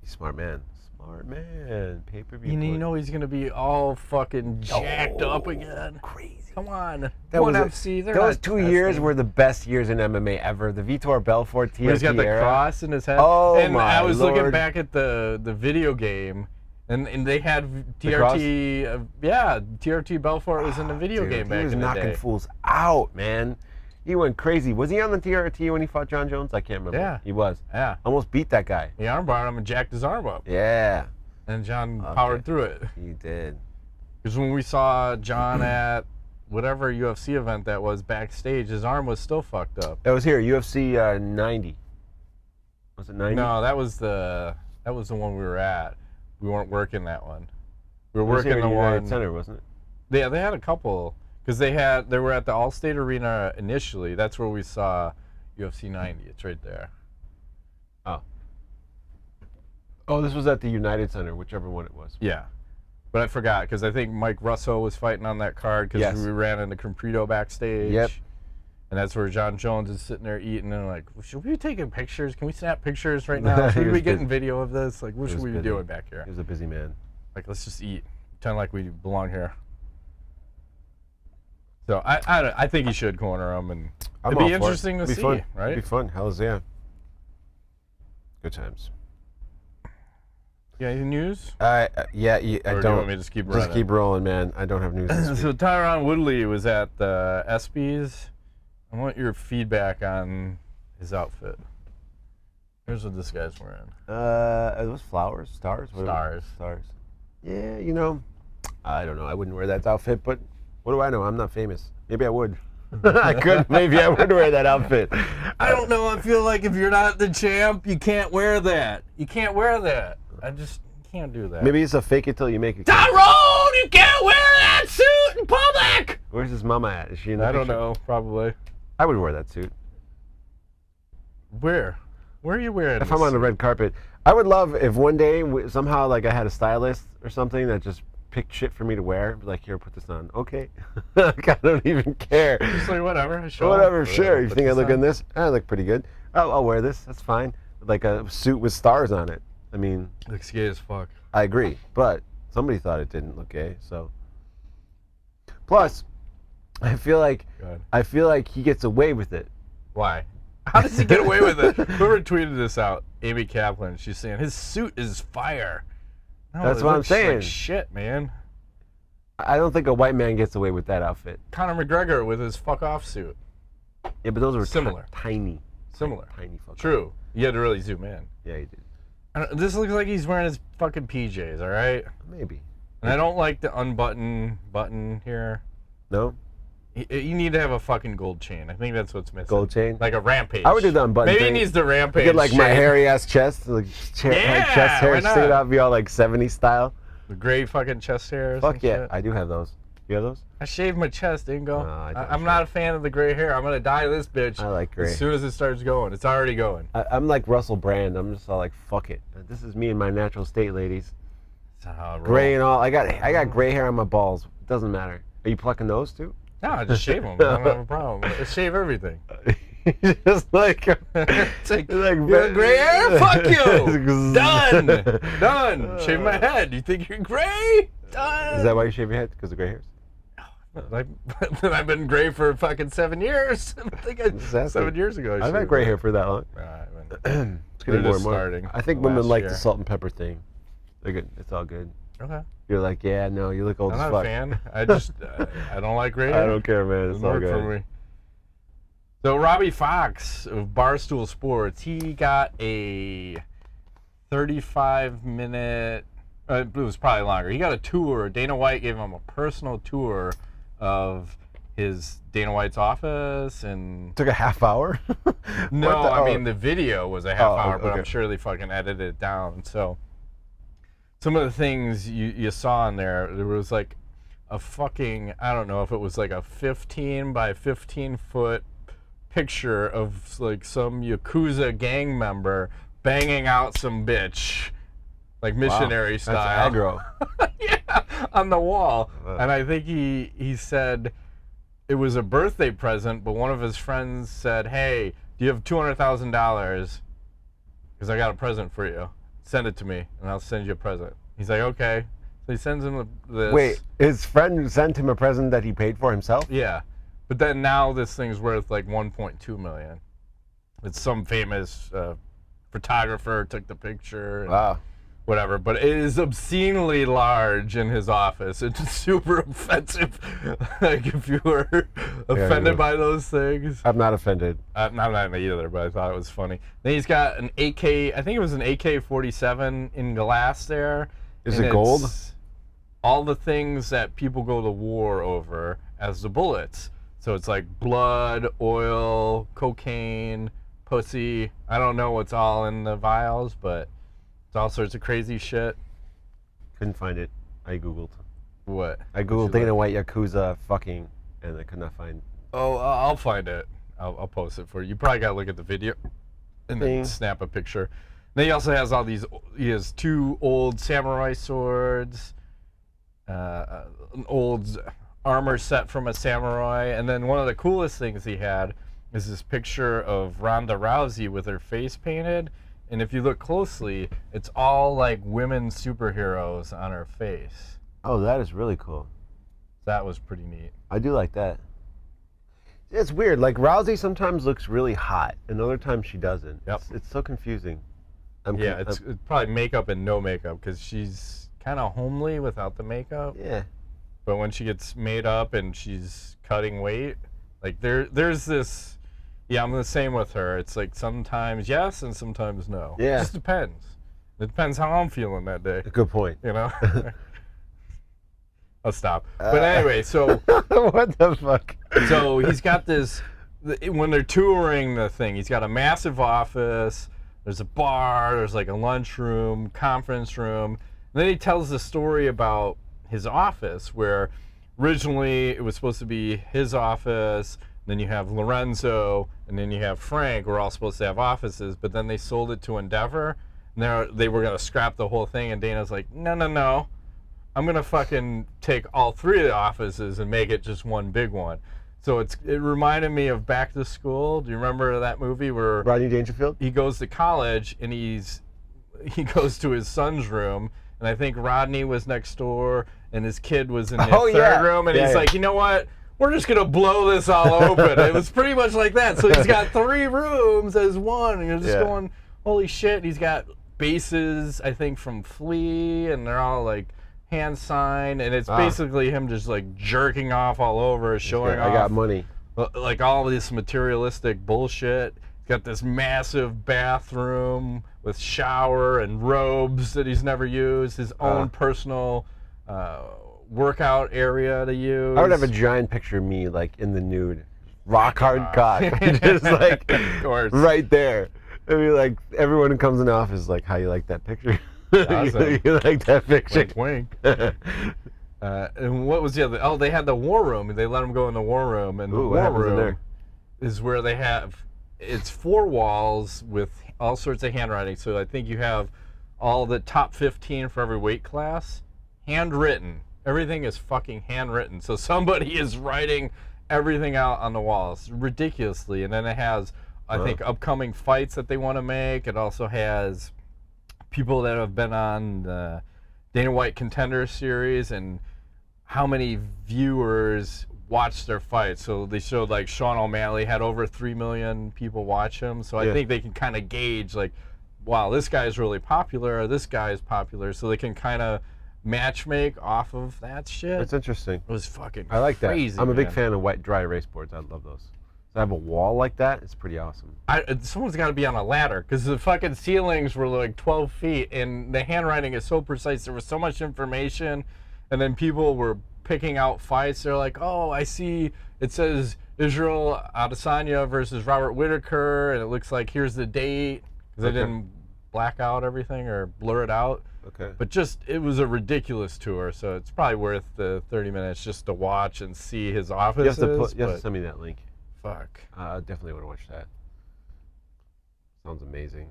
Speaker 3: He's a smart man. Smart man. Pay-per-view points.
Speaker 2: You know he's gonna be all fucking jacked up again.
Speaker 3: Crazy.
Speaker 2: Come on.
Speaker 3: That
Speaker 2: One
Speaker 3: was
Speaker 2: FC. They're
Speaker 3: those
Speaker 2: not
Speaker 3: 2 years
Speaker 2: testing.
Speaker 3: were the best years in MMA ever. The Vitor Belfort TRT
Speaker 2: He's got the
Speaker 3: era.
Speaker 2: cross in his head.
Speaker 3: Oh,
Speaker 2: and
Speaker 3: my
Speaker 2: I was looking
Speaker 3: Lord.
Speaker 2: back at the video game, and they had
Speaker 3: The cross?
Speaker 2: TRT. TRT Belfort was in the video
Speaker 3: Dude,
Speaker 2: game back
Speaker 3: he was
Speaker 2: in the
Speaker 3: knocking
Speaker 2: day.
Speaker 3: fools out, man. He went crazy. Was he on the TRT when he fought John Jones? I can't remember.
Speaker 2: Yeah.
Speaker 3: He was.
Speaker 2: Yeah.
Speaker 3: Almost beat that guy.
Speaker 2: He armbarred him and jacked his arm up,
Speaker 3: Yeah,
Speaker 2: and John powered through it.
Speaker 3: he did.
Speaker 2: Because when we saw John at whatever UFC event that was backstage, his arm was still fucked up.
Speaker 3: That was here, UFC 90. Was it 90?
Speaker 2: No, that was the one we were at. We weren't working that one. We were
Speaker 3: It was
Speaker 2: working
Speaker 3: here
Speaker 2: the
Speaker 3: at United
Speaker 2: one.
Speaker 3: Center, wasn't it?
Speaker 2: Yeah, they had a couple because they were at the Allstate Arena initially. That's where we saw UFC 90. It's right there.
Speaker 3: Oh, this was at the United Center, whichever one it was.
Speaker 2: Yeah, but I forgot because I think Mike Russo was fighting on that card because
Speaker 3: Yes.
Speaker 2: we ran into Comprito backstage.
Speaker 3: Yep.
Speaker 2: And that's where John Jones is sitting there eating and like, should we be taking pictures? Can we snap pictures right now? Should
Speaker 3: He
Speaker 2: we
Speaker 3: was
Speaker 2: be getting
Speaker 3: busy.
Speaker 2: video of this? Like, what
Speaker 3: He
Speaker 2: should
Speaker 3: was
Speaker 2: we be
Speaker 3: busy.
Speaker 2: doing back here?
Speaker 3: He was a busy man.
Speaker 2: Like, let's just eat. Pretend like we belong here. So I think you should corner him, and
Speaker 3: I'm
Speaker 2: it'd
Speaker 3: all
Speaker 2: be
Speaker 3: for it.
Speaker 2: interesting to
Speaker 3: It'd
Speaker 2: see,
Speaker 3: be fun.
Speaker 2: right?
Speaker 3: It'd be fun. Hell's yeah. Good times.
Speaker 2: You got any news?
Speaker 3: I
Speaker 2: Or
Speaker 3: don't.
Speaker 2: do you want me to just keep running?
Speaker 3: Just keep rolling, man. I don't have news this week.
Speaker 2: So Tyron Woodely was at the ESPYS. I want your feedback on his outfit. Here's what this guy's wearing.
Speaker 3: Are those flowers? Stars? What are they?
Speaker 2: Stars.
Speaker 3: Stars. Yeah, I don't know. I wouldn't wear that outfit, but what do I know? I'm not famous. Maybe I would. I could. Maybe I would wear that outfit.
Speaker 2: I don't know. I feel like if you're not the champ, you can't wear that. You can't wear that. I just can't do that.
Speaker 3: Maybe it's a fake it till you make it.
Speaker 2: Tyrone, you can't wear that suit in public.
Speaker 3: Where's his mama at? Is she in the
Speaker 2: I don't
Speaker 3: picture?
Speaker 2: know. Probably.
Speaker 3: I would wear that suit.
Speaker 2: Where? Where are you wearing
Speaker 3: If
Speaker 2: this
Speaker 3: I'm on the
Speaker 2: suit?
Speaker 3: red carpet. I would love if one day somehow like I had a stylist or something that just picked shit for me to wear. Be like, here, put this on. Okay. Like, I don't even care.
Speaker 2: Just like whatever. Show
Speaker 3: Whatever,
Speaker 2: up,
Speaker 3: sure. You
Speaker 2: put
Speaker 3: think I
Speaker 2: this
Speaker 3: look
Speaker 2: on.
Speaker 3: in this? I look pretty good. I'll wear this. That's fine. Like a suit with stars on it. I mean,
Speaker 2: Looks gay as fuck.
Speaker 3: I agree. But somebody thought it didn't look gay, so. Plus, I feel like he gets away with it.
Speaker 2: Why? How does he get away with it? Whoever tweeted this out, Amy Kaplan, she's saying his suit is fire. No,
Speaker 3: That's
Speaker 2: it
Speaker 3: what I'm
Speaker 2: looks like
Speaker 3: saying.
Speaker 2: shit, man.
Speaker 3: I don't think a white man gets away with that outfit.
Speaker 2: Conor McGregor with his fuck off suit.
Speaker 3: Yeah, but those were
Speaker 2: Similar.
Speaker 3: tiny.
Speaker 2: Similar.
Speaker 3: Tiny fuck.
Speaker 2: True. You had to really zoom in.
Speaker 3: Yeah, he did.
Speaker 2: This looks like he's wearing his fucking PJs, all right?
Speaker 3: Maybe.
Speaker 2: And I don't like the unbutton button here.
Speaker 3: No?
Speaker 2: You need to have a fucking gold chain. I think that's what's missing.
Speaker 3: Gold chain?
Speaker 2: Like a rampage.
Speaker 3: I would do the unbutton
Speaker 2: Maybe
Speaker 3: thing.
Speaker 2: he needs the rampage.
Speaker 3: Get like my
Speaker 2: chain.
Speaker 3: hairy ass chest, like
Speaker 2: Yeah,
Speaker 3: chest hair
Speaker 2: why not?
Speaker 3: sticking out, be all like 70s style.
Speaker 2: The gray fucking chest hairs.
Speaker 3: Fuck
Speaker 2: and
Speaker 3: yeah,
Speaker 2: shit.
Speaker 3: I do have those. You have those?
Speaker 2: I shaved my chest, Dingo.
Speaker 3: No, I don't
Speaker 2: I'm not a fan of the gray hair. I'm gonna dye this bitch.
Speaker 3: I like gray.
Speaker 2: As soon as it starts going, it's already going.
Speaker 3: I'm like Russell Brand. I'm just all like, fuck it. This is me in my natural state, ladies.
Speaker 2: That's how I roll.
Speaker 3: Gray and all. I got gray hair on my balls. It doesn't matter. Are you plucking those too?
Speaker 2: No, I just shave them. I don't have a problem. I shave everything.
Speaker 3: Just like,
Speaker 2: It's like,
Speaker 3: like
Speaker 2: you got gray hair? Fuck you. Done. Done. Shave my head. You think you're gray? Done.
Speaker 3: Is that why you shave your head? Because of gray hairs?
Speaker 2: Like, I've been gray for fucking 7 years. I think
Speaker 3: Exactly.
Speaker 2: 7 years ago.
Speaker 3: I've had gray hair for that long.
Speaker 2: It's
Speaker 3: It's getting more and more.
Speaker 2: starting.
Speaker 3: I think women
Speaker 2: last
Speaker 3: like
Speaker 2: year.
Speaker 3: the salt and pepper thing. They're good. It's all good.
Speaker 2: Okay.
Speaker 3: You're like, yeah, no, you look old
Speaker 2: I'm
Speaker 3: as
Speaker 2: not
Speaker 3: fuck.
Speaker 2: a fan. I just, I don't like gray hair.
Speaker 3: I don't care, man. It's
Speaker 2: Doesn't
Speaker 3: all
Speaker 2: work
Speaker 3: good.
Speaker 2: for me. So Robbie Fox of Barstool Sports, he got a 35-minute, it was probably longer. He got a tour. Dana White gave him a personal tour of his Dana White's office and
Speaker 3: Took a half hour?
Speaker 2: no,
Speaker 3: What the-
Speaker 2: I
Speaker 3: oh.
Speaker 2: mean the video was a half
Speaker 3: Oh,
Speaker 2: hour, but I'm
Speaker 3: okay.
Speaker 2: sure they fucking edited it down. So some of the things you saw in there was like a fucking, I don't know if it was like a 15 by 15 foot picture of like some Yakuza gang member banging out some bitch, like missionary style.
Speaker 3: That's aggro.
Speaker 2: Yeah, on the wall.
Speaker 3: Wow.
Speaker 2: And I think he said it was a birthday present, but one of his friends said, hey, do you have $200,000? Because I got a present for you. Send it to me, and I'll send you a present. He's like, okay. So he sends him this.
Speaker 3: Wait, his friend sent him a present that he paid for himself?
Speaker 2: Yeah. But then now this thing's worth like 1.2 million. It's some famous photographer took the picture. And
Speaker 3: Wow.
Speaker 2: whatever, but it is obscenely large in his office. It's super offensive. Like if you were offended by those things.
Speaker 3: I'm not offended.
Speaker 2: I'm not either, but I thought it was funny. Then he's got an AK, I think it was an AK-47 in glass there.
Speaker 3: Is
Speaker 2: and
Speaker 3: it gold?
Speaker 2: it's all the things that people go to war over as the bullets. So it's like blood, oil, cocaine, pussy. I don't know what's all in the vials, but it's all sorts of crazy shit.
Speaker 3: Couldn't find it. I Googled.
Speaker 2: What?
Speaker 3: I Googled Dana White Yakuza fucking, and I could not find.
Speaker 2: Oh, I'll find it. I'll post it for you. You probably gotta look at the video and then
Speaker 3: Ding.
Speaker 2: snap a picture. Then he also has all these. He has 2 old samurai swords, an old armor set from a samurai, and then one of the coolest things he had is this picture of Ronda Rousey with her face painted. And if you look closely, it's all like women superheroes on her face.
Speaker 3: Oh, that is really cool.
Speaker 2: That was pretty neat.
Speaker 3: I do like that. It's weird. Like Rousey sometimes looks really hot, and other times she doesn't.
Speaker 2: Yep.
Speaker 3: It's so confusing.
Speaker 2: Yeah, it's probably makeup and no makeup because she's kind of homely without the makeup.
Speaker 3: yeah.
Speaker 2: But when she gets made up and she's cutting weight, like there's this. Yeah, I'm the same with her. It's like sometimes yes and sometimes no.
Speaker 3: Yeah.
Speaker 2: It just depends. It depends how I'm feeling that day.
Speaker 3: Good point.
Speaker 2: You know. I'll stop. But anyway, so
Speaker 3: what the fuck?
Speaker 2: So he's got this. When they're touring the thing, he's got a massive office. There's a bar. There's like a lunchroom, conference room. And then he tells the story about his office, where originally it was supposed to be his office. Then you have Lorenzo, and then you have Frank. We're all supposed to have offices, but then they sold it to Endeavor. And they were gonna scrap the whole thing, and Dana's like, no. I'm gonna fucking take all 3 of the offices and make it just one big one. So it reminded me of Back to School. Do you remember that movie where
Speaker 3: Rodney Dangerfield?
Speaker 2: He goes to college and he goes to his son's room, and I think Rodney was next door and his kid was in the third room, and he's like, you know what? We're just gonna blow this all open. It was pretty much like that. So he's got 3 rooms as one, and you're just going, holy shit. He's got bases, I think, from Flea, and they're all like hand signed, and it's basically him just like jerking off all over, showing off.
Speaker 3: I got money.
Speaker 2: Like all this materialistic bullshit. He's got this massive bathroom with shower and robes that he's never used. His own personal workout area to use.
Speaker 3: I would have a giant picture of me like in the nude, rock hard cock, just like right there. I mean, like everyone who comes in the office is like, "How you like that picture?"
Speaker 2: Awesome.
Speaker 3: You like that picture?
Speaker 2: Wink, wink. And what was the other? Oh, they had the war room, and they let him go in the war room. And the war room is where they have, it's 4 walls with all sorts of handwriting. So I think you have all the top 15 for every weight class, handwritten. Everything is fucking handwritten. So somebody is writing everything out on the walls ridiculously. And then it has, I think, upcoming fights that they want to make. It also has people that have been on the Dana White Contender Series and how many viewers watch their fights. So they showed like Sean O'Malley had over 3 million people watch him. So I think they can kind of gauge like, wow, this guy's really popular, or this guy is popular. So they can kind of match make off of that shit.
Speaker 3: That's interesting.
Speaker 2: It was fucking
Speaker 3: I like
Speaker 2: crazy,
Speaker 3: that. I'm a big
Speaker 2: man.
Speaker 3: fan of wet, dry erase boards. I love those. To have a wall like that, it's pretty awesome.
Speaker 2: Someone's got to be on a ladder, because the fucking ceilings were like 12 feet, and the handwriting is so precise. There was so much information, and then people were picking out fights. They're like, oh, I see it says Israel Adesanya versus Robert Whittaker, and it looks like here's the date, because they didn't black out everything or blur it out.
Speaker 3: Okay.
Speaker 2: But just, it was a ridiculous tour, so it's probably worth the 30 minutes just to watch and see his offices.
Speaker 3: You have to send me that link.
Speaker 2: Fuck.
Speaker 3: I definitely want to watch that. Sounds amazing.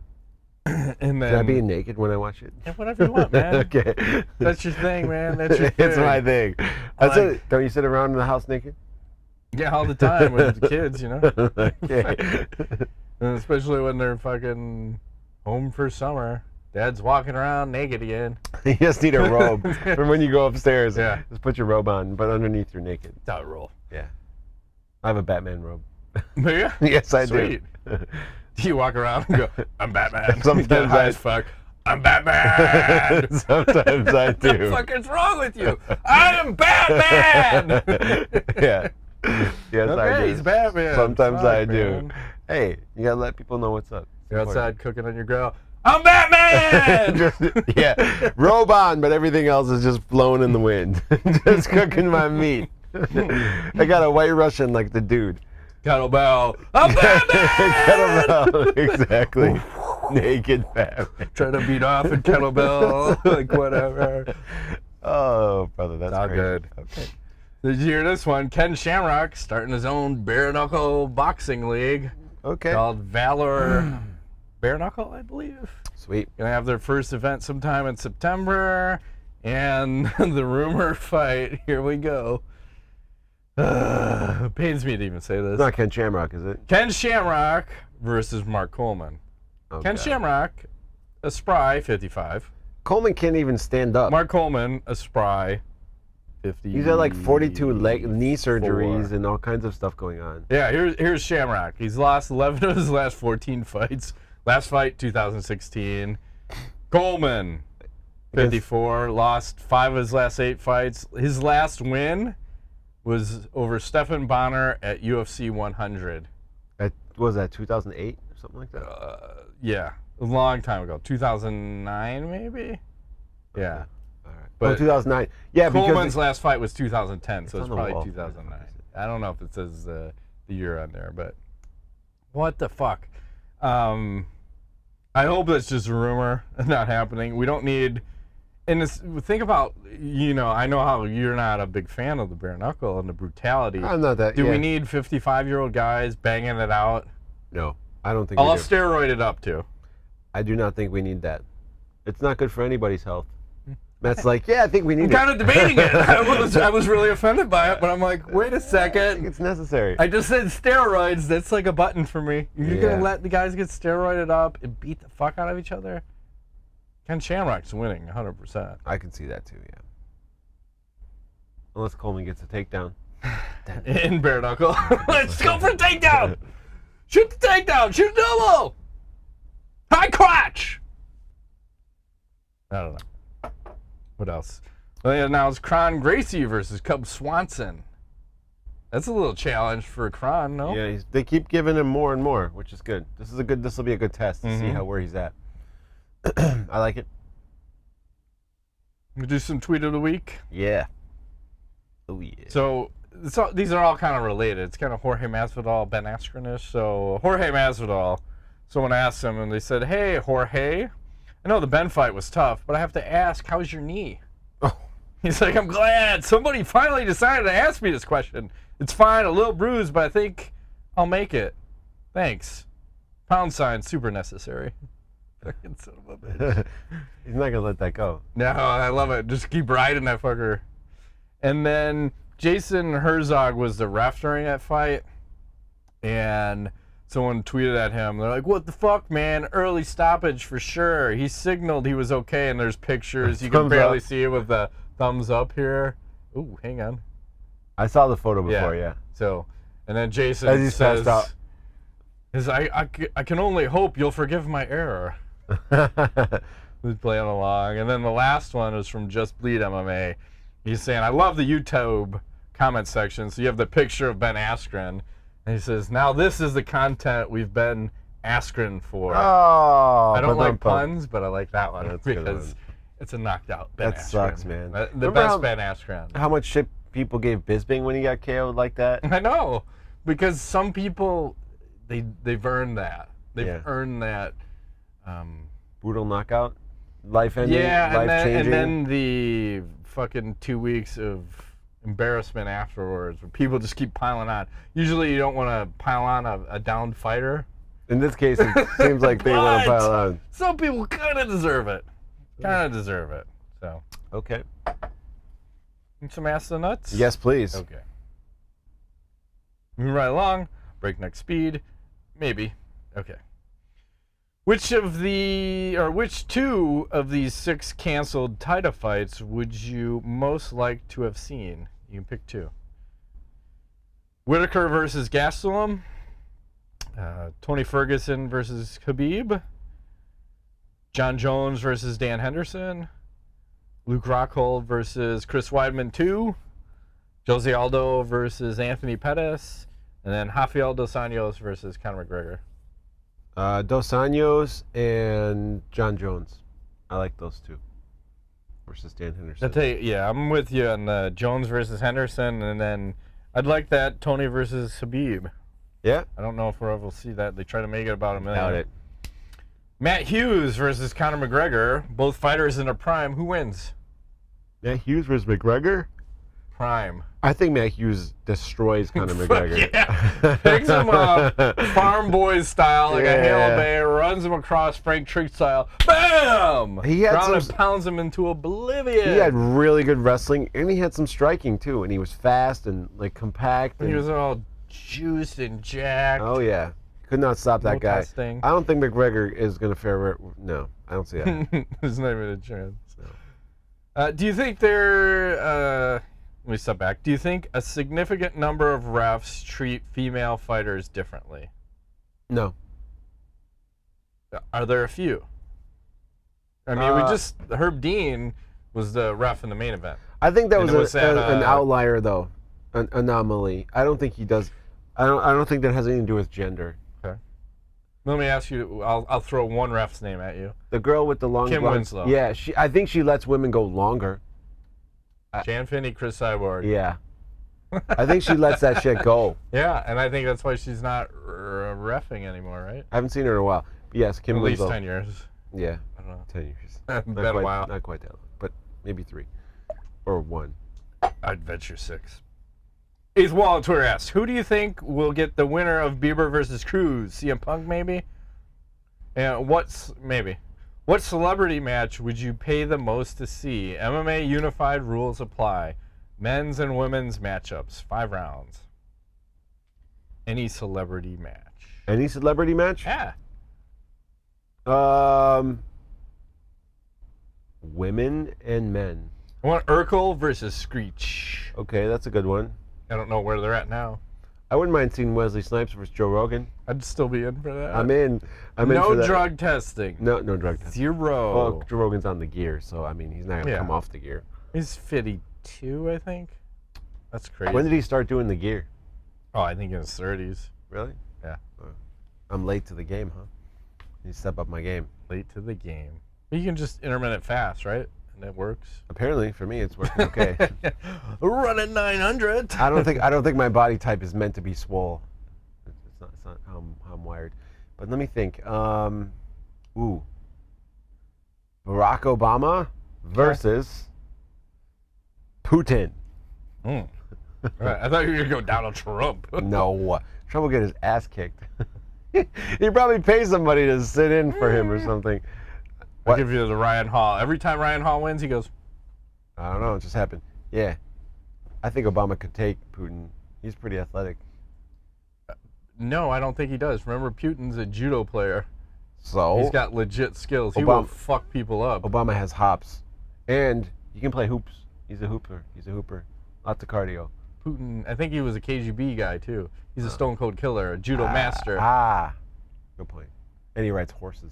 Speaker 2: And then,
Speaker 3: Can I be naked when I watch it?
Speaker 2: Yeah, whatever you want, man.
Speaker 3: Okay.
Speaker 2: That's your thing, man. That's your thing.
Speaker 3: It's my thing. That's it. Don't you sit around in the house naked?
Speaker 2: Yeah, all the time with the kids, you know?
Speaker 3: Okay.
Speaker 2: And especially when they're fucking home for summer. Dad's walking around naked again.
Speaker 3: You just need a robe from when you go upstairs.
Speaker 2: Yeah.
Speaker 3: Just put your robe on, but underneath you're naked.
Speaker 2: That's how it roll.
Speaker 3: Yeah. I have a Batman robe.
Speaker 2: Yeah?
Speaker 3: Yes, I
Speaker 2: Sweet.
Speaker 3: do.
Speaker 2: Do you walk around and go, I'm Batman?
Speaker 3: Sometimes
Speaker 2: Get high as fuck. I'm Batman!
Speaker 3: Sometimes I do.
Speaker 2: What the fuck is wrong with you? I am Batman!
Speaker 3: Yeah. Yes, I do.
Speaker 2: He's Batman.
Speaker 3: Sometimes
Speaker 2: Fuck,
Speaker 3: I do.
Speaker 2: man.
Speaker 3: Hey, you gotta let people know what's up.
Speaker 2: You're outside cooking on your grill. I'm Batman!
Speaker 3: Yeah, robe on, but everything else is just blowing in the wind. Just cooking my meat. I got a white Russian like the dude.
Speaker 2: Kettlebell. I'm Batman!
Speaker 3: Kettlebell, exactly. Naked Batman.
Speaker 2: Trying to beat off in kettlebell, like whatever.
Speaker 3: Oh, brother, that's
Speaker 2: all
Speaker 3: crazy.
Speaker 2: good.
Speaker 3: Okay.
Speaker 2: Did you hear this one? Ken Shamrock starting his own bare knuckle boxing league.
Speaker 3: Okay.
Speaker 2: Called Valor Bare Knuckle, I believe.
Speaker 3: Sweet.
Speaker 2: Gonna have their first event sometime in September, and the rumor fight. Here we go. It pains me to even say this.
Speaker 3: It's not Ken Shamrock, is it?
Speaker 2: Ken Shamrock versus Mark Coleman.
Speaker 3: Oh,
Speaker 2: Ken
Speaker 3: God.
Speaker 2: Shamrock, a spry 55.
Speaker 3: Coleman can't even stand up.
Speaker 2: Mark Coleman, a spry 50.
Speaker 3: He's had like 42 knee surgeries and all kinds of stuff going on.
Speaker 2: Yeah, here's Shamrock. He's lost 11 of his last 14 fights. Last fight, 2016. Coleman, 54, lost 5 of his last 8 fights. His last win was over Stephan Bonner at UFC 100.
Speaker 3: What was that, 2008 or something like that?
Speaker 2: Yeah, a long time ago. 2009, maybe? Yeah.
Speaker 3: All right.
Speaker 2: But
Speaker 3: 2009. Yeah,
Speaker 2: Coleman's
Speaker 3: because
Speaker 2: last fight was 2010, so it's
Speaker 3: on the
Speaker 2: probably
Speaker 3: wall.
Speaker 2: 2009. I don't know if it says the year on there, but what the fuck? I hope that's just a rumor and not happening. We don't need. And think about, I know how you're not a big fan of the bare knuckle and the brutality.
Speaker 3: I'm not that.
Speaker 2: Do we need 55-year-old guys banging it out?
Speaker 3: No, I don't think.
Speaker 2: All
Speaker 3: we do.
Speaker 2: steroided up too.
Speaker 3: I do not think we need that. It's not good for anybody's health. Matt's like, yeah, I think we need it.
Speaker 2: I'm kind of debating it. I was really offended by it, but I'm like, wait a
Speaker 3: I
Speaker 2: second.
Speaker 3: think it's necessary.
Speaker 2: I just said steroids. That's like a button for me. You're
Speaker 3: Yeah.
Speaker 2: gonna let the guys get steroided up and beat the fuck out of each other? Ken Shamrock's winning 100%.
Speaker 3: I can see that too, yeah. Unless Coleman gets a takedown.
Speaker 2: In bare knuckle. Let's go for a takedown. Shoot the takedown. Shoot a double. High crotch. I don't know. What else? Well, yeah, now it's Kron Gracie versus Cub Swanson. That's a little challenge for Kron, no?
Speaker 3: Yeah, they keep giving him more and more, which is good. This will be a good test to see where he's at. I like it.
Speaker 2: We do some tweet of the week.
Speaker 3: Yeah. Oh yeah.
Speaker 2: So these are all kind of related. It's kind of Jorge Masvidal, Ben Askren-ish. So Jorge Masvidal, someone asked him, and they said, "Hey, Jorge, I know the Ben fight was tough, but I have to ask, how's your knee?"
Speaker 3: Oh.
Speaker 2: He's like, "I'm glad somebody finally decided to ask me this question. It's fine, a little bruised, but I think I'll make it. Thanks. # super necessary." Fucking son of a bitch.
Speaker 3: He's not gonna let that go.
Speaker 2: No, I love it. Just keep riding that fucker. And then Jason Herzog was the ref during that fight, and someone tweeted at him. They're like, "What the fuck, man? Early stoppage for sure. He signaled he was okay," and there's pictures. You can barely see it with the thumbs up here. Ooh, hang on.
Speaker 3: I saw the photo before, yeah.
Speaker 2: So, and then Jason
Speaker 3: As he's
Speaker 2: says,
Speaker 3: passed
Speaker 2: I can only hope you'll forgive my error."
Speaker 3: out.
Speaker 2: Who's playing along. And then the last one is from Just Bleed MMA. He's saying, "I love the YouTube comment section." So you have the picture of Ben Askren. And he says, "Now this is the content we've been Askren for."
Speaker 3: Oh,
Speaker 2: I don't like
Speaker 3: ba-dum-bum.
Speaker 2: puns, but I like that one
Speaker 3: That's a good
Speaker 2: because
Speaker 3: one.
Speaker 2: it's a knocked out Ben
Speaker 3: That
Speaker 2: Askren.
Speaker 3: sucks, man.
Speaker 2: The
Speaker 3: Remember
Speaker 2: best
Speaker 3: how-
Speaker 2: Ben Askren.
Speaker 3: How much shit people gave Bisping when he got KO'd like that?
Speaker 2: I know. Because some people, they've earned that. They've
Speaker 3: Yeah.
Speaker 2: earned that.
Speaker 3: Brutal knockout, life-ending,
Speaker 2: Yeah,
Speaker 3: life-changing.
Speaker 2: and then the fucking 2 weeks of embarrassment afterwards, where people just keep piling on. Usually, you don't want to pile on a downed fighter.
Speaker 3: In this case, it seems like they want to
Speaker 2: But
Speaker 3: pile on.
Speaker 2: some people kind of deserve it. So,
Speaker 3: Okay.
Speaker 2: need some Ask the Nuts?
Speaker 3: Yes, please.
Speaker 2: Okay. Moving right along, breakneck speed, maybe. Okay. Which two of these 6 canceled title fights would you most like to have seen? You can pick 2. Whitaker versus Gastelum, Tony Ferguson versus Khabib, John Jones versus Dan Henderson, Luke Rockhold versus Chris Weidman 2, Jose Aldo versus Anthony Pettis, and then Rafael Dos Anjos versus Conor McGregor.
Speaker 3: Dos Anjos and John Jones. I like those two. Versus Dan Henderson.
Speaker 2: I'll tell you, yeah, I'm with you on Jones versus Henderson, and then I'd like that Tony versus Khabib.
Speaker 3: Yeah?
Speaker 2: I don't know if we'll ever see that. They try to make it about him.
Speaker 3: Doubt it.
Speaker 2: Matt Hughes versus Conor McGregor. Both fighters in their prime. Who wins?
Speaker 3: Matt Hughes versus McGregor?
Speaker 2: Prime.
Speaker 3: I think Matt Hughes destroys Conor McGregor.
Speaker 2: Yeah. Picks him up, farm boys style, like a Hail
Speaker 3: Yeah.
Speaker 2: Bay, runs him across Frank Trigg style. Bam!
Speaker 3: He had
Speaker 2: Ground
Speaker 3: some-
Speaker 2: and pounds him into oblivion.
Speaker 3: He had really good wrestling, and he had some striking too, and he was fast and like compact.
Speaker 2: He
Speaker 3: And,
Speaker 2: was all juiced and jacked.
Speaker 3: oh yeah, could not stop that
Speaker 2: No
Speaker 3: guy.
Speaker 2: testing.
Speaker 3: I don't think McGregor is gonna fare. No, I don't see that.
Speaker 2: There's not even a chance. Do you think let me step back. Do you think a significant number of refs treat female fighters differently?
Speaker 3: No.
Speaker 2: Are there a few? I mean, Herb Dean was the ref in the main event.
Speaker 3: I think that
Speaker 2: And
Speaker 3: was,
Speaker 2: it was
Speaker 3: an outlier though, an anomaly. I don't think he does. I don't think that has anything to do with gender.
Speaker 2: Okay. Let me ask you. I'll throw one ref's name at you.
Speaker 3: The girl with the long
Speaker 2: Kim
Speaker 3: blonde-
Speaker 2: Winslow.
Speaker 3: Yeah, I think she lets women go longer.
Speaker 2: Jan Finney, Chris Cyborg.
Speaker 3: Yeah. I think she lets that shit go.
Speaker 2: Yeah, and I think that's why she's not reffing anymore, right?
Speaker 3: I haven't seen her in a while. But yes, Kim
Speaker 2: At least
Speaker 3: Winslow.
Speaker 2: 10 years.
Speaker 3: Yeah,
Speaker 2: I don't know.
Speaker 3: 10 years.
Speaker 2: Been a while.
Speaker 3: Not quite that long, but maybe 3 or 1.
Speaker 2: I'd venture 6. Eighth Wall on Twitter asks, who do you think will get the winner of Bieber versus Cruz? CM Punk, maybe? And what celebrity match would you pay the most to see? MMA unified rules apply. Men's and women's matchups, 5 rounds. Any celebrity match.
Speaker 3: Any celebrity match?
Speaker 2: Yeah.
Speaker 3: Women and men.
Speaker 2: I want Urkel versus Screech.
Speaker 3: Okay, that's a good one.
Speaker 2: I don't know where they're at now.
Speaker 3: I wouldn't mind seeing Wesley Snipes versus Joe Rogan.
Speaker 2: I'd still be in for that.
Speaker 3: I'm in. I'm in
Speaker 2: no
Speaker 3: for that.
Speaker 2: drug testing.
Speaker 3: No drug testing.
Speaker 2: 0.
Speaker 3: Well, Joe Rogan's on the gear, so I mean, he's not gonna come off the gear.
Speaker 2: He's 52, I think. That's crazy.
Speaker 3: When did he start doing the gear?
Speaker 2: Oh, I think in his 30s.
Speaker 3: Really?
Speaker 2: Yeah.
Speaker 3: I'm late to the game, huh? You step up my game.
Speaker 2: Late to the game. You can just intermittent fast, right? And it works.
Speaker 3: Apparently, for me, it's working okay.
Speaker 2: Running 900.
Speaker 3: I don't think my body type is meant to be swole. It's not how I'm wired. But let me think. Barack Obama versus Putin.
Speaker 2: Right. I thought you were gonna go Donald Trump.
Speaker 3: No, Trump will get his ass kicked. He probably pays somebody to sit in for him or something.
Speaker 2: I'll give you the Ryan Hall. Every time Ryan Hall wins, he goes,
Speaker 3: I don't know. It just happened. Yeah. I think Obama could take Putin. He's pretty athletic.
Speaker 2: no, I don't think he does. Remember, Putin's a judo player.
Speaker 3: So?
Speaker 2: He's got legit skills. He will fuck people up.
Speaker 3: Obama has hops. And he can play hoops. He's a hooper. Lots of cardio.
Speaker 2: Putin, I think he was a KGB guy, too. He's a stone cold killer, a judo master.
Speaker 3: Good point. And he rides horses.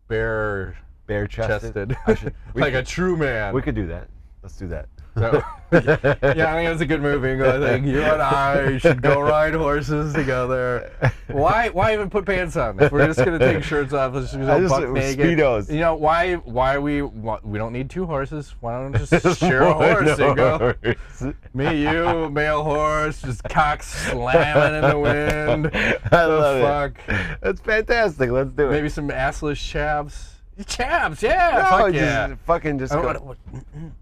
Speaker 2: Bare
Speaker 3: Bare-chested.
Speaker 2: chested. Like a true man.
Speaker 3: We could do that. Let's do that.
Speaker 2: So, yeah, I think that's a good movie. I think you and I should go ride horses together. Why even put pants on? If we're just gonna take shirts off, let's just go buck naked.
Speaker 3: Speedos.
Speaker 2: You know why we don't need 2 horses? Why don't we just share a horse and go? Me, you, male horse, just cock slamming in the wind.
Speaker 3: I love it. That's fantastic. Let's do it.
Speaker 2: Maybe some assless chavs. Chavs, yeah.
Speaker 3: No,
Speaker 2: fuck yeah.
Speaker 3: Fucking just go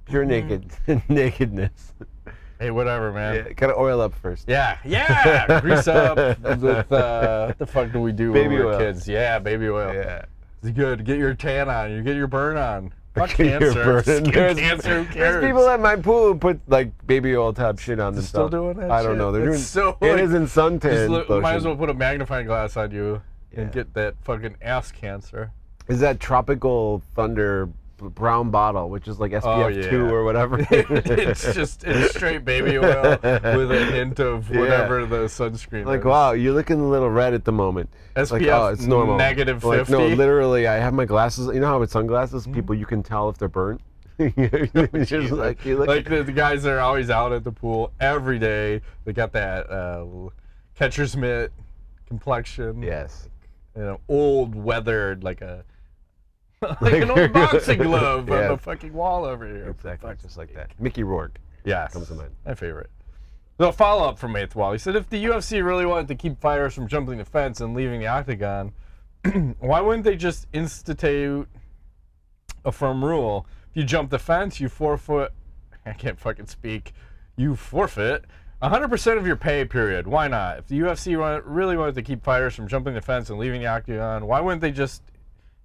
Speaker 3: pure nakedness.
Speaker 2: Hey, whatever, man.
Speaker 3: Yeah, gotta oil up first.
Speaker 2: Yeah. Grease up with what the fuck do we do
Speaker 3: Baby
Speaker 2: when we were
Speaker 3: oil.
Speaker 2: kids? Yeah, baby oil.
Speaker 3: Yeah.
Speaker 2: It's good. Get your tan on. You get your burn on. Fuck
Speaker 3: Get your
Speaker 2: cancer.
Speaker 3: burn.
Speaker 2: Skin cancer. Who cares?
Speaker 3: There's people at my pool who put like baby oil type shit on
Speaker 2: They're
Speaker 3: themselves.
Speaker 2: still doing that
Speaker 3: I don't
Speaker 2: shit?
Speaker 3: know. They're
Speaker 2: It's
Speaker 3: doing.
Speaker 2: so,
Speaker 3: It
Speaker 2: like,
Speaker 3: isn't suntan.
Speaker 2: Might as well put a magnifying glass on you and
Speaker 3: Yeah.
Speaker 2: get that fucking ass cancer.
Speaker 3: Is that Tropical Thunder brown bottle, which is like SPF 2 or whatever?
Speaker 2: it's straight baby oil with a hint of whatever the sunscreen
Speaker 3: Like,
Speaker 2: is.
Speaker 3: wow, you're looking a little red at the moment.
Speaker 2: SPF
Speaker 3: like, oh, it's normal.
Speaker 2: negative
Speaker 3: Like,
Speaker 2: 50.
Speaker 3: no, literally, I have my glasses. You know how with sunglasses, people, you can tell if they're burnt? It's just like, you look
Speaker 2: Like the guys that are always out at the pool every day. They got that catcher's mitt complexion.
Speaker 3: Yes.
Speaker 2: You know, old weathered like an old boxing glove on the fucking wall over here.
Speaker 3: Exactly, just like that. Mickey Rourke.
Speaker 2: Yes.
Speaker 3: Comes to mind.
Speaker 2: My favorite. So a follow-up from Eighth Wall. He said, if the UFC really wanted to keep fighters from jumping the fence and leaving the octagon, why wouldn't they just institute a firm rule? If you jump the fence, you forfeit. I can't fucking speak. You forfeit 100% of your pay, period. Why not? If the UFC really wanted to keep fighters from jumping the fence and leaving the octagon, why wouldn't they just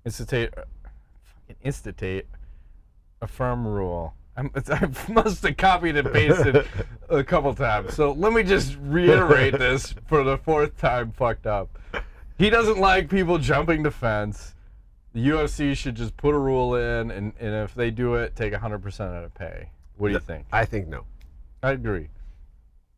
Speaker 2: institute a firm rule? I must have copied and pasted a couple times. So let me just reiterate this for the 4th time fucked up. He doesn't like people jumping the fence. The UFC should just put a rule in, and if they do it, take 100% of the pay. What do you think?
Speaker 3: I think no.
Speaker 2: I agree.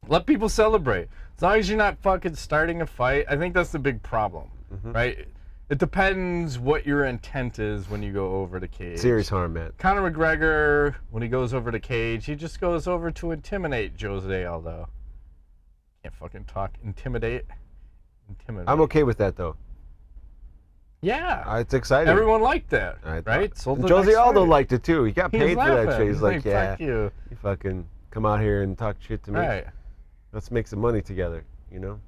Speaker 2: Let people celebrate. As long as you're not fucking starting a fight, I think that's the big problem, right? It depends what your intent is when you go over the cage.
Speaker 3: Serious harm, man.
Speaker 2: Conor McGregor, when he goes over the cage, he just goes over to intimidate Jose Aldo. Can't fucking talk. Intimidate.
Speaker 3: I'm okay with that, though.
Speaker 2: Yeah.
Speaker 3: It's exciting.
Speaker 2: Everyone liked that, right?
Speaker 3: And Josie Aldo liked it too. He got paid for that shit. He's like, yeah,
Speaker 2: fuck you.
Speaker 3: You fucking come out here and talk shit to me.
Speaker 2: Right.
Speaker 3: Let's make some money together, you know?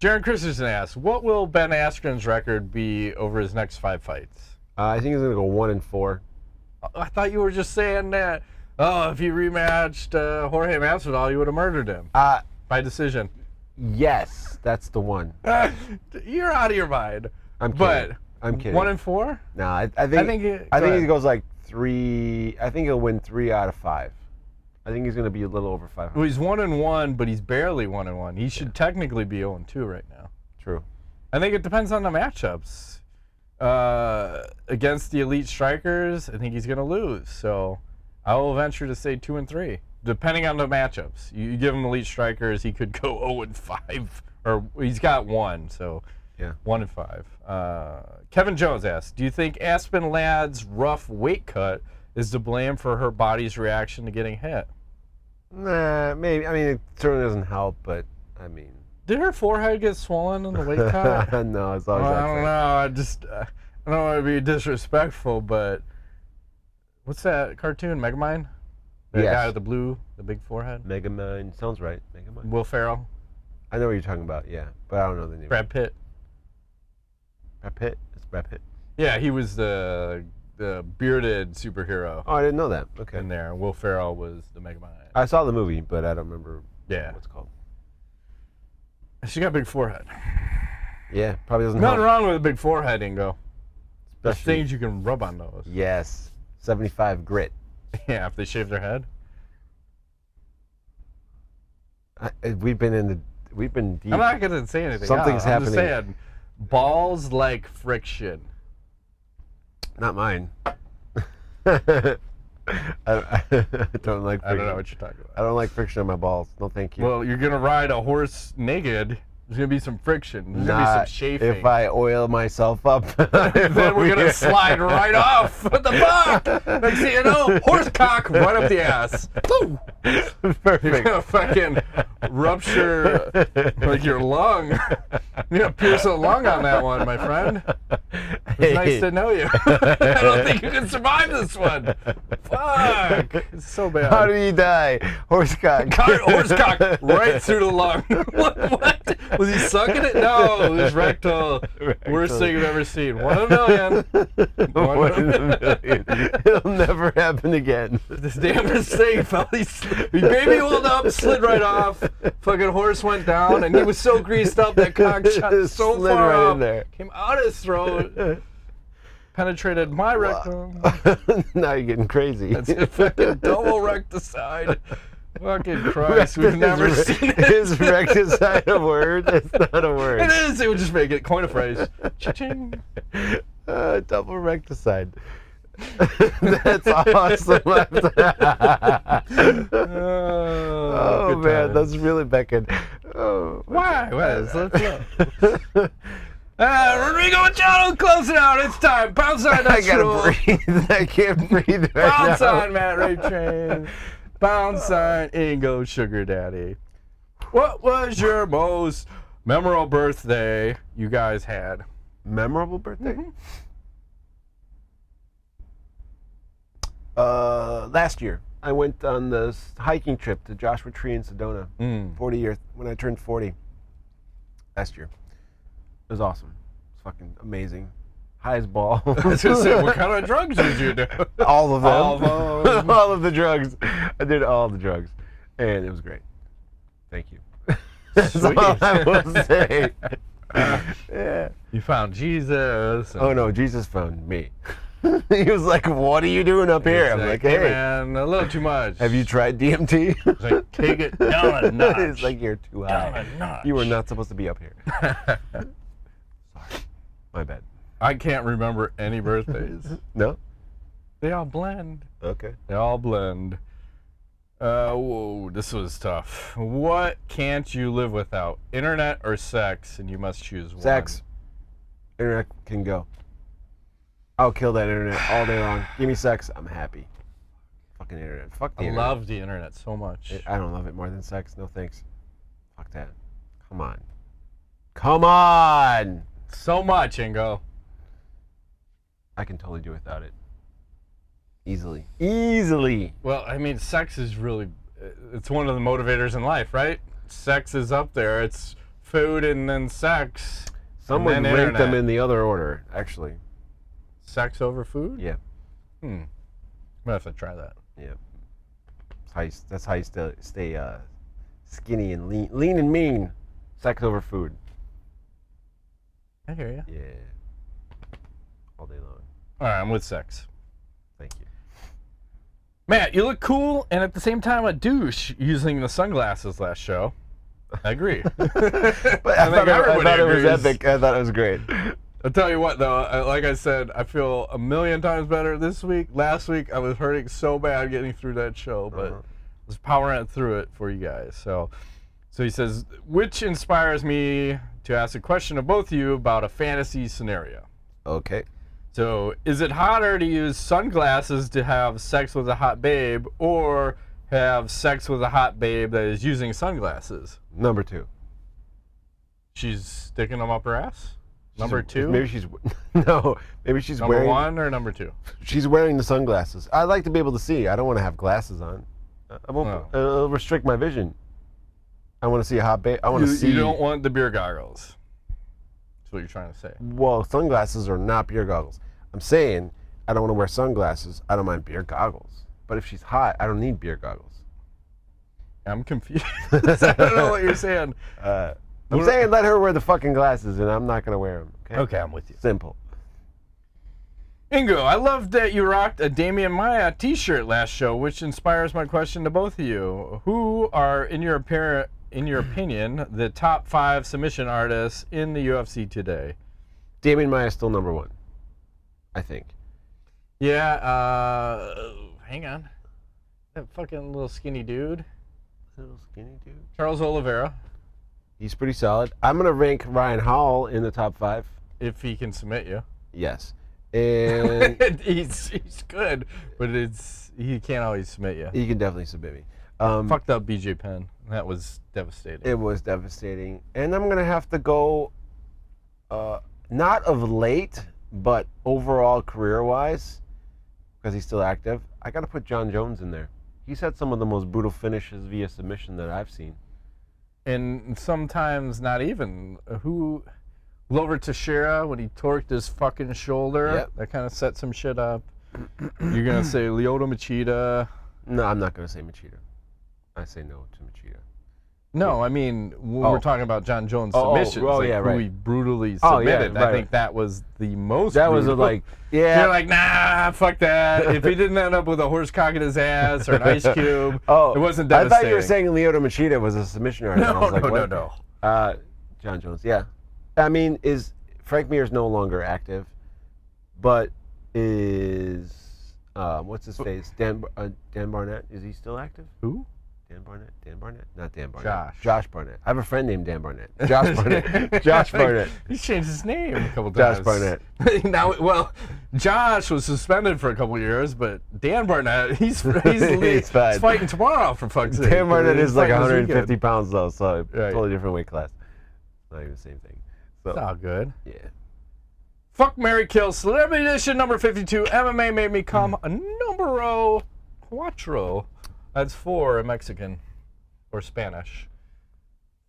Speaker 2: Jaron Christensen asks, what will Ben Askren's record be over his next 5 fights?
Speaker 3: I think he's going to go 1-4.
Speaker 2: I thought you were just saying that, if he rematched Jorge Masvidal, you would have murdered him. By decision.
Speaker 3: Yes, that's the one.
Speaker 2: You're out of your mind.
Speaker 3: I'm kidding. I'm kidding.
Speaker 2: 1-4?
Speaker 3: No, I think he goes like 3. I think he'll win 3 out of 5. I think he's going to be a little over 500.
Speaker 2: Well, he's 1-1, but he's barely 1-1. He should technically be 0-2 right now.
Speaker 3: True.
Speaker 2: I think it depends on the matchups. Against the elite strikers, I think he's going to lose. So I will venture to say 2-3, depending on the matchups. You give him elite strikers, he could go 0-5, or he's got 1, so
Speaker 3: yeah,
Speaker 2: 1-5. Kevin Jones asks, do you think Aspen Ladd's rough weight cut is to blame for her body's reaction to getting hit?
Speaker 3: Nah, maybe. I mean, it certainly doesn't help, but I mean.
Speaker 2: Did her forehead get swollen in the weight cut?
Speaker 3: No, it's always
Speaker 2: I don't know. I don't want to be disrespectful, but what's that cartoon, Megamind? The guy with the big forehead?
Speaker 3: Megamind. Sounds right. Megamind.
Speaker 2: Will Ferrell?
Speaker 3: I know what you're talking about, yeah, but I don't know the name.
Speaker 2: Brad Pitt.
Speaker 3: Brad Pitt? It's Brad Pitt.
Speaker 2: Yeah, he was the bearded superhero.
Speaker 3: Oh, I didn't know that. Okay.
Speaker 2: In there. Will Ferrell was the Megamind.
Speaker 3: I saw the movie, but I don't remember what it's called.
Speaker 2: She got a big forehead.
Speaker 3: Yeah, probably doesn't
Speaker 2: Nothing
Speaker 3: help.
Speaker 2: wrong with a big forehead, Ingo. There's
Speaker 3: Especially-
Speaker 2: things you can rub on those.
Speaker 3: Yes. 75 grit.
Speaker 2: Yeah, if they shave their head.
Speaker 3: We've been deep.
Speaker 2: I'm not going to say anything.
Speaker 3: Something's
Speaker 2: I'm
Speaker 3: happening.
Speaker 2: just saying, balls like friction.
Speaker 3: Not mine. I don't like friction.
Speaker 2: I don't know what you're talking about.
Speaker 3: I don't like friction on my balls. No, thank you.
Speaker 2: Well, you're going to ride a horse naked. There's going to be some friction. There's going to be some chafing.
Speaker 3: If I oil myself up.
Speaker 2: Then we're going to slide right off. What the fuck? Next thing you know, horse cock right up the ass. Boom.
Speaker 3: Perfect.
Speaker 2: You're going to fucking rupture like your lung. You're going to pierce a lung on that one, my friend. It's nice to know you. I don't think you can survive this one. Fuck. It's so bad.
Speaker 3: How do you die? Horse cock.
Speaker 2: Horse cock right through the lung. What? Was he sucking it? No, it was rectal. Worst thing you've ever seen. 1 in a million.
Speaker 3: 1 in a million. It'll never happen again.
Speaker 2: This damnest thing fell. He baby oiled up, slid right off. Fucking horse went down, and he was so greased up that cock shot so
Speaker 3: Slid
Speaker 2: far
Speaker 3: right
Speaker 2: up.
Speaker 3: in there.
Speaker 2: Came out his throat. Penetrated my rectum.
Speaker 3: Now you're getting crazy.
Speaker 2: That's a fucking double recticide. Fucking Christ, we've never seen it.
Speaker 3: Is recticide a word? It's not a word.
Speaker 2: It is. It would just make it coin a phrase. Cha-ching.
Speaker 3: Double recticide. That's awesome. Oh man,
Speaker 2: times.
Speaker 3: that's really beckoned. Oh,
Speaker 2: Why? Let's look. Rodrigo Machado, close it out. It's time. Bounce on
Speaker 3: I
Speaker 2: that
Speaker 3: gotta breathe. I can't breathe right
Speaker 2: Bounce
Speaker 3: now.
Speaker 2: on Matt Ray Train. Bounce on Ingo Sugar Daddy. What was your most memorable birthday you guys had?
Speaker 3: Memorable birthday? Last year, I went on this hiking trip to Joshua Tree in Sedona. 40 years when I turned 40. Last year, it was awesome. It's fucking amazing. High as ball.
Speaker 2: I was gonna say, what kind of drugs did you do?
Speaker 3: All of them.
Speaker 2: All of them.
Speaker 3: All of the drugs. I did all the drugs, and it was great. Thank you. That's
Speaker 2: Sweet.
Speaker 3: all I will say. Yeah.
Speaker 2: You found Jesus.
Speaker 3: Oh no, Jesus found me. He was like, "What are you doing up here?" I'm like, "Hey,
Speaker 2: man, a little too much.
Speaker 3: have you tried DMT?"
Speaker 2: It's like, take it down a notch.
Speaker 3: It's like, you're too
Speaker 2: Down
Speaker 3: high.
Speaker 2: a notch.
Speaker 3: You were not supposed to be up here. Sorry, my bad.
Speaker 2: I can't remember any birthdays.
Speaker 3: No.
Speaker 2: They all blend.
Speaker 3: Okay.
Speaker 2: They all blend. Whoa, this was tough. What can't you live without? Internet or sex? And you must choose one.
Speaker 3: Sex. Internet can go. I'll kill that internet all day long. Give me sex, I'm happy. Fucking internet. Fuck the
Speaker 2: I
Speaker 3: internet.
Speaker 2: love the internet so much.
Speaker 3: I don't love it more than sex. No thanks. Fuck that. Come on. Come on!
Speaker 2: So much, Ingo.
Speaker 3: I can totally do without it. Easily. Easily.
Speaker 2: Well, I mean, sex is really, it's one of the motivators in life, right? Sex is up there. It's food and then sex.
Speaker 3: Some would rank them in the other order, actually.
Speaker 2: Sex over food?
Speaker 3: Yeah.
Speaker 2: I'm gonna have to try that.
Speaker 3: Yeah. That's how you stay skinny and lean and mean. Sex over food.
Speaker 2: I hear you.
Speaker 3: Yeah. All day long.
Speaker 2: All right, I'm with sex.
Speaker 3: Thank you.
Speaker 2: Matt, you look cool and at the same time a douche using the sunglasses last show. I agree.
Speaker 3: But I thought it was epic. I thought it was great.
Speaker 2: I'll tell you what, though, like I said, I feel a million times better this week. Last week, I was hurting so bad getting through that show, but I was powering through it for you guys. So he says, which inspires me to ask a question of both of you about a fantasy scenario.
Speaker 3: Okay.
Speaker 2: So, is it hotter to use sunglasses to have sex with a hot babe, or have sex with a hot babe that is using sunglasses?
Speaker 3: Number 2.
Speaker 2: She's sticking them up her ass? Number 2?
Speaker 3: Maybe she's maybe she's
Speaker 2: number
Speaker 3: wearing.
Speaker 2: Number 1 or number 2?
Speaker 3: She's wearing the sunglasses. I like to be able to see. I don't want to have glasses on. I won't. It'll restrict my vision. I want to see a hot babe. I want to see.
Speaker 2: You don't want the beer goggles. That's what you're trying to say.
Speaker 3: Well, sunglasses are not beer goggles. I'm saying I don't want to wear sunglasses. I don't mind beer goggles. But if she's hot, I don't need beer goggles.
Speaker 2: I'm confused. I don't know what you're saying.
Speaker 3: I'm saying let her wear the fucking glasses, and I'm not going to wear them. Okay?
Speaker 2: Okay, I'm with you.
Speaker 3: Simple.
Speaker 2: Ingo, I love that you rocked a Damian Maia t-shirt last show, which inspires my question to both of you. Who are, in your opinion, the top 5 submission artists in the UFC today?
Speaker 3: Damian Maia is still number 1, I think.
Speaker 2: Yeah, hang on. That fucking little skinny dude.
Speaker 3: Little skinny dude?
Speaker 2: Charles Oliveira.
Speaker 3: He's pretty solid. I'm going to rank Ryan Hall in the top 5.
Speaker 2: If he can submit you.
Speaker 3: Yes. And
Speaker 2: he's good, but he can't always submit you.
Speaker 3: He can definitely submit me.
Speaker 2: Fucked up BJ Penn. That was devastating.
Speaker 3: It was devastating. And I'm going to have to go, not of late, but overall career-wise, because he's still active, I got to put John Jones in there. He's had some of the most brutal finishes via submission that I've seen.
Speaker 2: And sometimes not even. Glover Teixeira, when he torqued his fucking shoulder, that kind of set some shit up. You're going to say Lyoto Machida.
Speaker 3: No, I'm not going to say Machida. I say no to Machida.
Speaker 2: No, I mean, when we're talking about John Jones submissions, who he brutally submitted, I think that was the most
Speaker 3: That
Speaker 2: brutal.
Speaker 3: was like, yeah.
Speaker 2: You're like, nah, fuck that. If he didn't end up with a horse cock in his ass or an ice cube, it wasn't devastating.
Speaker 3: I thought you were saying Lyoto Machida was a submission artist.
Speaker 2: No.
Speaker 3: John Jones, yeah. I mean, Frank Mir's no longer active, but is, what's his face? Dan Barnett, is he still active?
Speaker 2: Who?
Speaker 3: Dan Barnett? Not Dan Barnett.
Speaker 2: Josh
Speaker 3: Barnett. I have a friend named Dan Barnett. Josh Barnett. Josh Barnett.
Speaker 2: He's changed his name a couple times.
Speaker 3: Josh Barnett.
Speaker 2: Josh was suspended for a couple years, but Dan Barnett, he's fighting tomorrow, for fuck's sake.
Speaker 3: Dan Barnett is like 150 pounds, though, so totally different weight class. Not even the same thing. So,
Speaker 2: it's all good.
Speaker 3: Yeah.
Speaker 2: Fuck, Marry, Kill, Celebrity Edition number 52. MMA made me come a numero cuatro. That's 4 in Mexican or Spanish.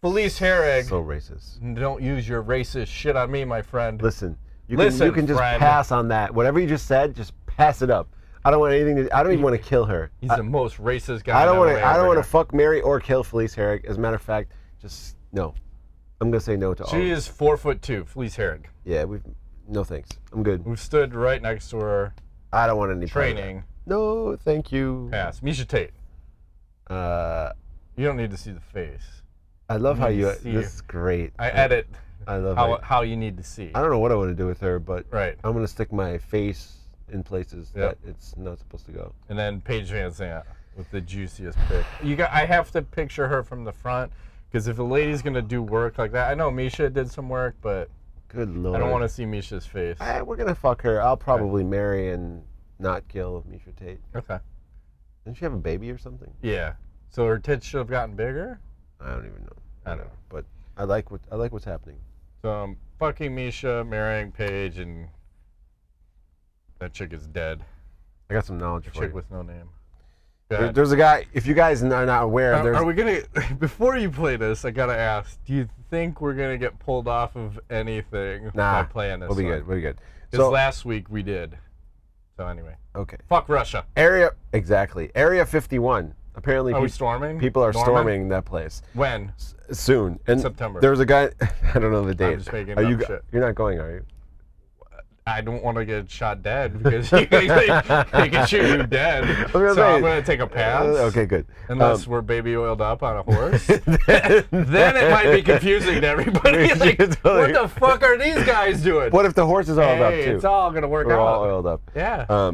Speaker 2: Felice Herrig.
Speaker 3: So racist.
Speaker 2: Don't use your racist shit on me, my friend.
Speaker 3: Listen, you can just pass on that. Whatever you just said, just pass it up. I don't want anything to. I don't even want to kill her.
Speaker 2: He's the most racist guy.
Speaker 3: I don't want to fuck, marry, or kill Felice Herrig. As a matter of fact, just no. I'm gonna say no to all.
Speaker 2: She is 4'2", Felice Herrig.
Speaker 3: Yeah, no thanks. I'm good.
Speaker 2: We've stood right next to her.
Speaker 3: I don't want any
Speaker 2: training.
Speaker 3: No, thank you.
Speaker 2: Pass. Misha Tate. You don't need to see the face.
Speaker 3: I love how you. This is great.
Speaker 2: I edit.
Speaker 3: I love
Speaker 2: how you need to see.
Speaker 3: I don't know what I want to do with her, but
Speaker 2: right.
Speaker 3: I'm gonna stick my face in places that it's not supposed to go.
Speaker 2: And then Paige Van Zandt with the juiciest pic. I have to picture her from the front, because if a lady's gonna do work like that, I know Misha did some work, but
Speaker 3: good lord,
Speaker 2: I don't want to see Misha's face.
Speaker 3: We're gonna fuck her. I'll probably marry and not kill Misha Tate.
Speaker 2: Okay.
Speaker 3: Didn't she have a baby or something?
Speaker 2: Yeah. So her tits should have gotten bigger?
Speaker 3: I don't even know.
Speaker 2: I don't know.
Speaker 3: But I like what's happening.
Speaker 2: So I'm fucking Misha, marrying Paige, and That chick is dead.
Speaker 3: I got some knowledge
Speaker 2: A
Speaker 3: for
Speaker 2: chick
Speaker 3: you.
Speaker 2: with no name.
Speaker 3: There's a guy, if you guys are not aware,
Speaker 2: Are we gonna, before you play this, I gotta ask, do you think we're gonna get pulled off of anything by playing this?
Speaker 3: We'll be good, we'll be good.
Speaker 2: Because last week we did. So anyway.
Speaker 3: Okay.
Speaker 2: Fuck Russia.
Speaker 3: Area 51. Apparently,
Speaker 2: Are we storming?
Speaker 3: People are storming that place.
Speaker 2: When?
Speaker 3: Soon. And
Speaker 2: September.
Speaker 3: There's a guy, I don't know the date.
Speaker 2: I'm just making up shit.
Speaker 3: You're not going, are you?
Speaker 2: I don't want to get shot dead because they can shoot you dead. So I'm going to take a pass.
Speaker 3: Okay, good.
Speaker 2: Unless we're baby oiled up on a horse. Then it might be confusing to everybody. Like, what the fuck are these guys doing?
Speaker 3: What if the horse is oiled up too?
Speaker 2: It's all going to work out.
Speaker 3: We're all oiled up.
Speaker 2: Yeah.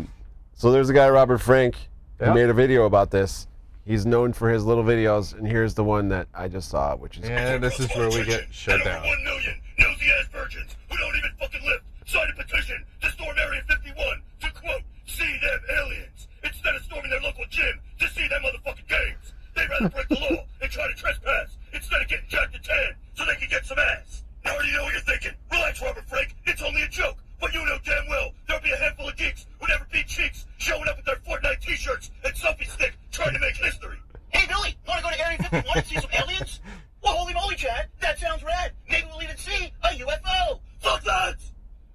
Speaker 3: So there's a guy, Robert Frank, who made a video about this. He's known for his little videos, and here's the one that I just saw, which is...
Speaker 2: And this is where we get shut down.
Speaker 4: 1 million nosy-ass virgins who don't even fucking lift signed a petition to storm Area 51 to, quote, see them aliens, instead of storming their local gym to see them motherfucking games. They'd rather break the law and try to trespass instead of getting jacked to 10 so they can get some ass. I already know what you're thinking. Relax, Robert Frank. It's only a joke. But you know damn well there'll be a handful of geeks who never beat cheeks showing up with their Fortnite t-shirts and selfie stick trying to make history. Hey, Billy, want to go to Area 51 and see some aliens? Well, holy moly, Chad. That sounds rad. Maybe we'll even see a UFO. Fuck that!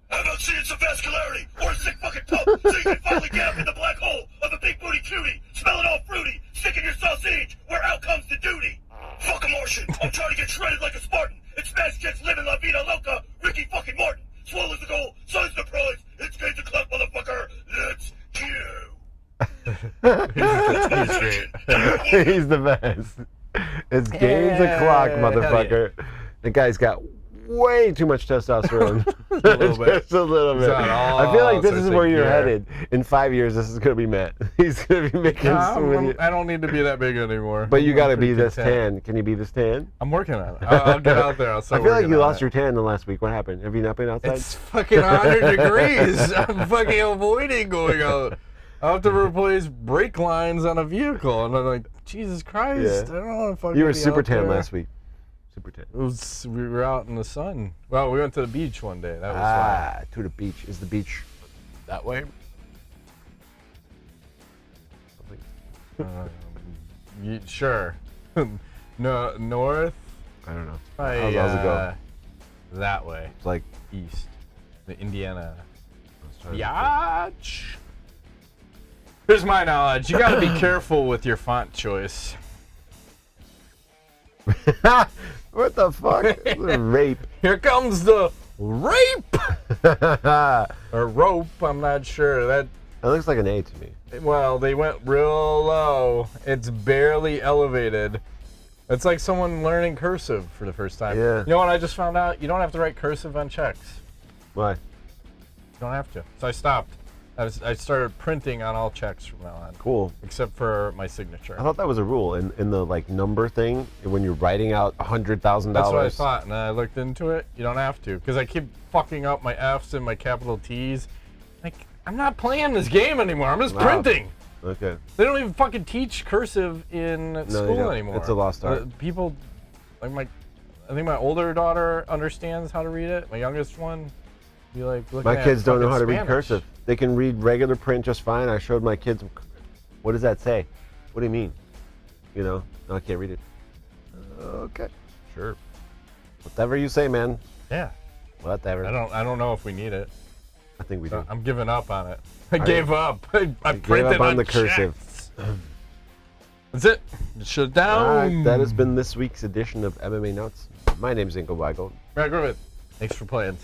Speaker 4: How about seeing some vascularity or a sick fucking pump so you can finally get up in the black hole of a big booty cutie, smelling all fruity, sticking your sausage where out comes the duty. Fuck a Martian. I'm trying to get shredded like a Spartan and smash kids living La Vida Loca, Ricky fucking Martin. Swole is the goal, size the prize. It's game to clap, motherfucker. Let's go.
Speaker 3: He's the best. It's games o'clock, motherfucker. The guy's got way too much testosterone.
Speaker 2: A little bit.
Speaker 3: Just a little bit. I feel like this is where you're headed. In 5 years, this is going to be Matt. He's going to be making
Speaker 2: I don't need to be that big anymore.
Speaker 3: But you got to be this tan. Can you be this tan?
Speaker 2: I'm working on it. I'll get out there. I
Speaker 3: feel like you lost your tan in the last week. What happened? Have you not been outside?
Speaker 2: It's fucking 100 degrees. I'm fucking avoiding going out. I have to replace brake lines on a vehicle. And I'm like, Jesus Christ. I don't want to fucking
Speaker 3: You were
Speaker 2: be
Speaker 3: super
Speaker 2: out
Speaker 3: tan
Speaker 2: there.
Speaker 3: last week. Super tan.
Speaker 2: We were out in the sun. Well, we went to the beach one day. That was fun.
Speaker 3: To the beach. Is the beach that way?
Speaker 2: Sure. No, north.
Speaker 3: I don't know.
Speaker 2: How's
Speaker 3: it go?
Speaker 2: That way.
Speaker 3: It's like
Speaker 2: East. The Indiana. Biatch. Here's my knowledge. You gotta be careful with your font choice.
Speaker 3: What the fuck? Rape.
Speaker 2: Here comes the rape! Or rope, I'm not sure. That
Speaker 3: looks like an A to me.
Speaker 2: Well, they went real low. It's barely elevated. It's like someone learning cursive for the first time.
Speaker 3: Yeah.
Speaker 2: You know what I just found out? You don't have to write cursive on checks.
Speaker 3: Why?
Speaker 2: You don't have to. So I stopped. I started printing on all checks from now on.
Speaker 3: Cool.
Speaker 2: Except for my signature.
Speaker 3: I thought that was a rule in the like number thing when you're writing out $100,000.
Speaker 2: That's what I thought, and I looked into it. You don't have to, because I keep fucking up my F's and my capital T's. Like, I'm not playing this game anymore. I'm just printing.
Speaker 3: Okay.
Speaker 2: They don't even fucking teach cursive in school anymore.
Speaker 3: It's a lost art.
Speaker 2: People, like I think my older daughter understands how to read it. My youngest one, be like looking at
Speaker 3: my kids don't know how to read
Speaker 2: Spanish.
Speaker 3: cursive. They can read regular print just fine. I showed my kids, what does that say? What do you mean? You know, no, I can't read it. Okay, sure. Whatever you say, man.
Speaker 2: Yeah.
Speaker 3: Whatever.
Speaker 2: I don't know if we need it.
Speaker 3: I think we do.
Speaker 2: I'm giving up on it. I gave up. I printed
Speaker 3: gave up on the
Speaker 2: checks.
Speaker 3: cursive.
Speaker 2: That's it. Shut down.
Speaker 3: All right, that has been this week's edition of MMA Nuts. My name's Ingo Weigel.
Speaker 2: Matt Griffith. Thanks for playing.